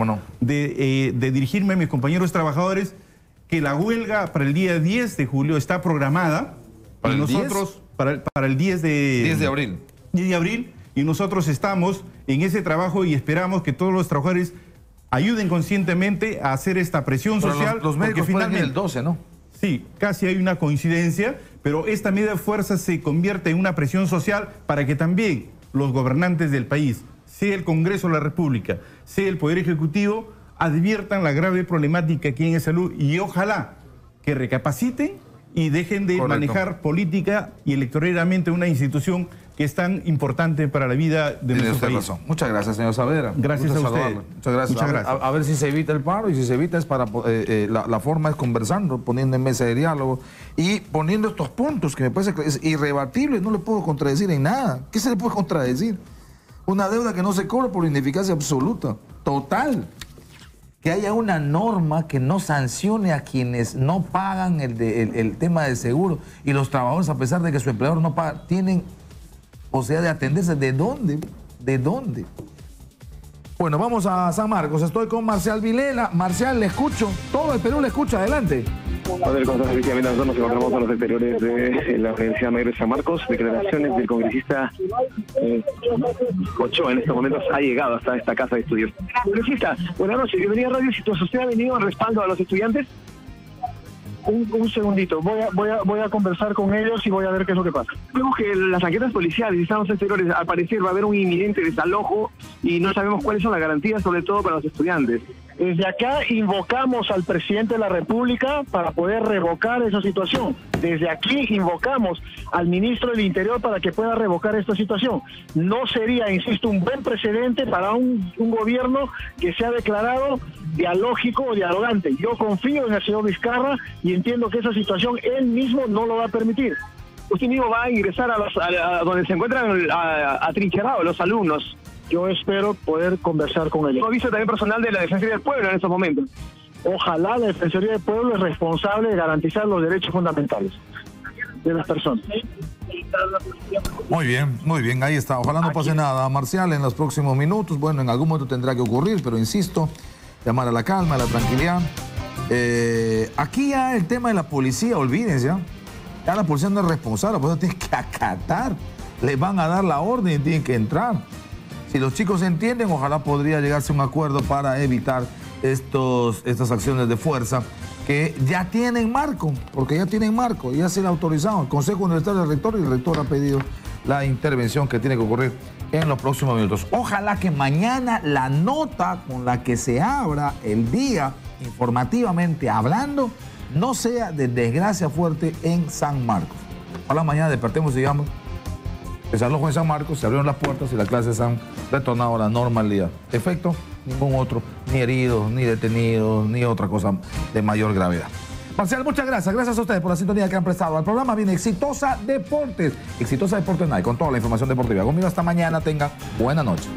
Speaker 8: de dirigirme a mis compañeros trabajadores que la huelga para el día 10 de julio está programada.
Speaker 1: ¿Para
Speaker 8: y
Speaker 1: el
Speaker 8: nosotros, 10? Para el 10 de
Speaker 1: abril.
Speaker 8: 10 de abril. Y nosotros estamos en ese trabajo y esperamos que todos los trabajadores ayuden conscientemente a hacer esta presión social.
Speaker 1: Los médicos finalmente el 12, ¿no?
Speaker 8: Sí, casi hay una coincidencia, pero esta medida de fuerza se convierte en una presión social para que también los gobernantes del país, sea el Congreso de la República, sea el Poder Ejecutivo, adviertan la grave problemática que hay en salud y ojalá que recapaciten y dejen de manejar política y electoralmente una institución que es tan importante para la vida de nuestro país.
Speaker 1: Razón. Muchas gracias, señor Saavedra.
Speaker 8: Gracias a usted.
Speaker 1: Muchas gracias. A ver si se evita el paro, y si se evita es para... la forma es conversando, poniendo en mesa de diálogo y poniendo estos puntos que me parece que es irrebatible, no le puedo contradecir en nada. ¿Qué se le puede contradecir? Una deuda que no se cobra por ineficacia absoluta, total. Que haya una norma que no sancione a quienes no pagan el tema del seguro, y los trabajadores, a pesar de que su empleador no paga, tienen posibilidad de atenderse. ¿De dónde? ¿De dónde? Bueno, vamos a San Marcos. Estoy con Marcial Vilela. Marcial, le escucho. Todo el Perú le escucha. Adelante.
Speaker 2: Efectivamente, nosotros nos encontramos en los exteriores de la Universidad Mayor de San Marcos. Declaraciones del congresista Ochoa en estos momentos ha llegado hasta esta casa de estudios. Congresista, buenas noches. Bienvenido a Radio Exitosa. ¿Usted ha venido en respaldo a los estudiantes?
Speaker 6: Un segundito, voy a conversar con ellos y voy a ver qué es lo que pasa.
Speaker 2: Vemos que las anquetas policiales están en los exteriores, al parecer va a haber un inminente desalojo y no sabemos cuáles son las garantías, sobre todo para los estudiantes.
Speaker 6: Desde acá invocamos al presidente de la República para poder revocar esa situación. Desde aquí invocamos al ministro del Interior para que pueda revocar esta situación. No sería, insisto, un buen precedente para un gobierno que se ha declarado dialógico o dialogante. Yo confío en el señor Vizcarra y entiendo que esa situación él mismo no lo va a permitir.
Speaker 2: Usted mismo va a ingresar a donde se encuentran atrincherados los alumnos.
Speaker 6: Yo espero poder conversar con ellos.
Speaker 2: ¿Ha visto también personal de la Defensoría del Pueblo en estos momentos?
Speaker 6: Ojalá la Defensoría del Pueblo es responsable de garantizar los derechos fundamentales de las personas.
Speaker 1: Muy bien, ahí está. Ojalá no pase nada, Marcial, en los próximos minutos. Bueno, en algún momento tendrá que ocurrir, pero insisto, llamar a la calma, a la tranquilidad. Aquí ya el tema de la policía, olvídense, ya la policía no es responsable, por eso tienen que acatar. Les van a dar la orden y tienen que entrar. Si los chicos entienden, ojalá podría llegarse a un acuerdo para evitar estas acciones de fuerza que ya tienen marco, porque ya tienen marco, ya se le ha autorizado el Consejo Universitario del Rector, y el rector ha pedido la intervención que tiene que ocurrir en los próximos minutos. Ojalá que mañana la nota con la que se abra el día, informativamente hablando, no sea de desgracia fuerte en San Marcos. Ojalá mañana despertemos y digamos: desalojo en San Marcos, se abrieron las puertas y las clases han retornado a la normalidad. Efecto, ningún otro, ni heridos, ni detenidos, ni otra cosa de mayor gravedad. Marcial, muchas gracias. Gracias a ustedes por la sintonía que han prestado al programa. Viene Exitosa Deportes. Exitosa Deportes Night, con toda la información deportiva. Conmigo hasta mañana. Tenga buena noche.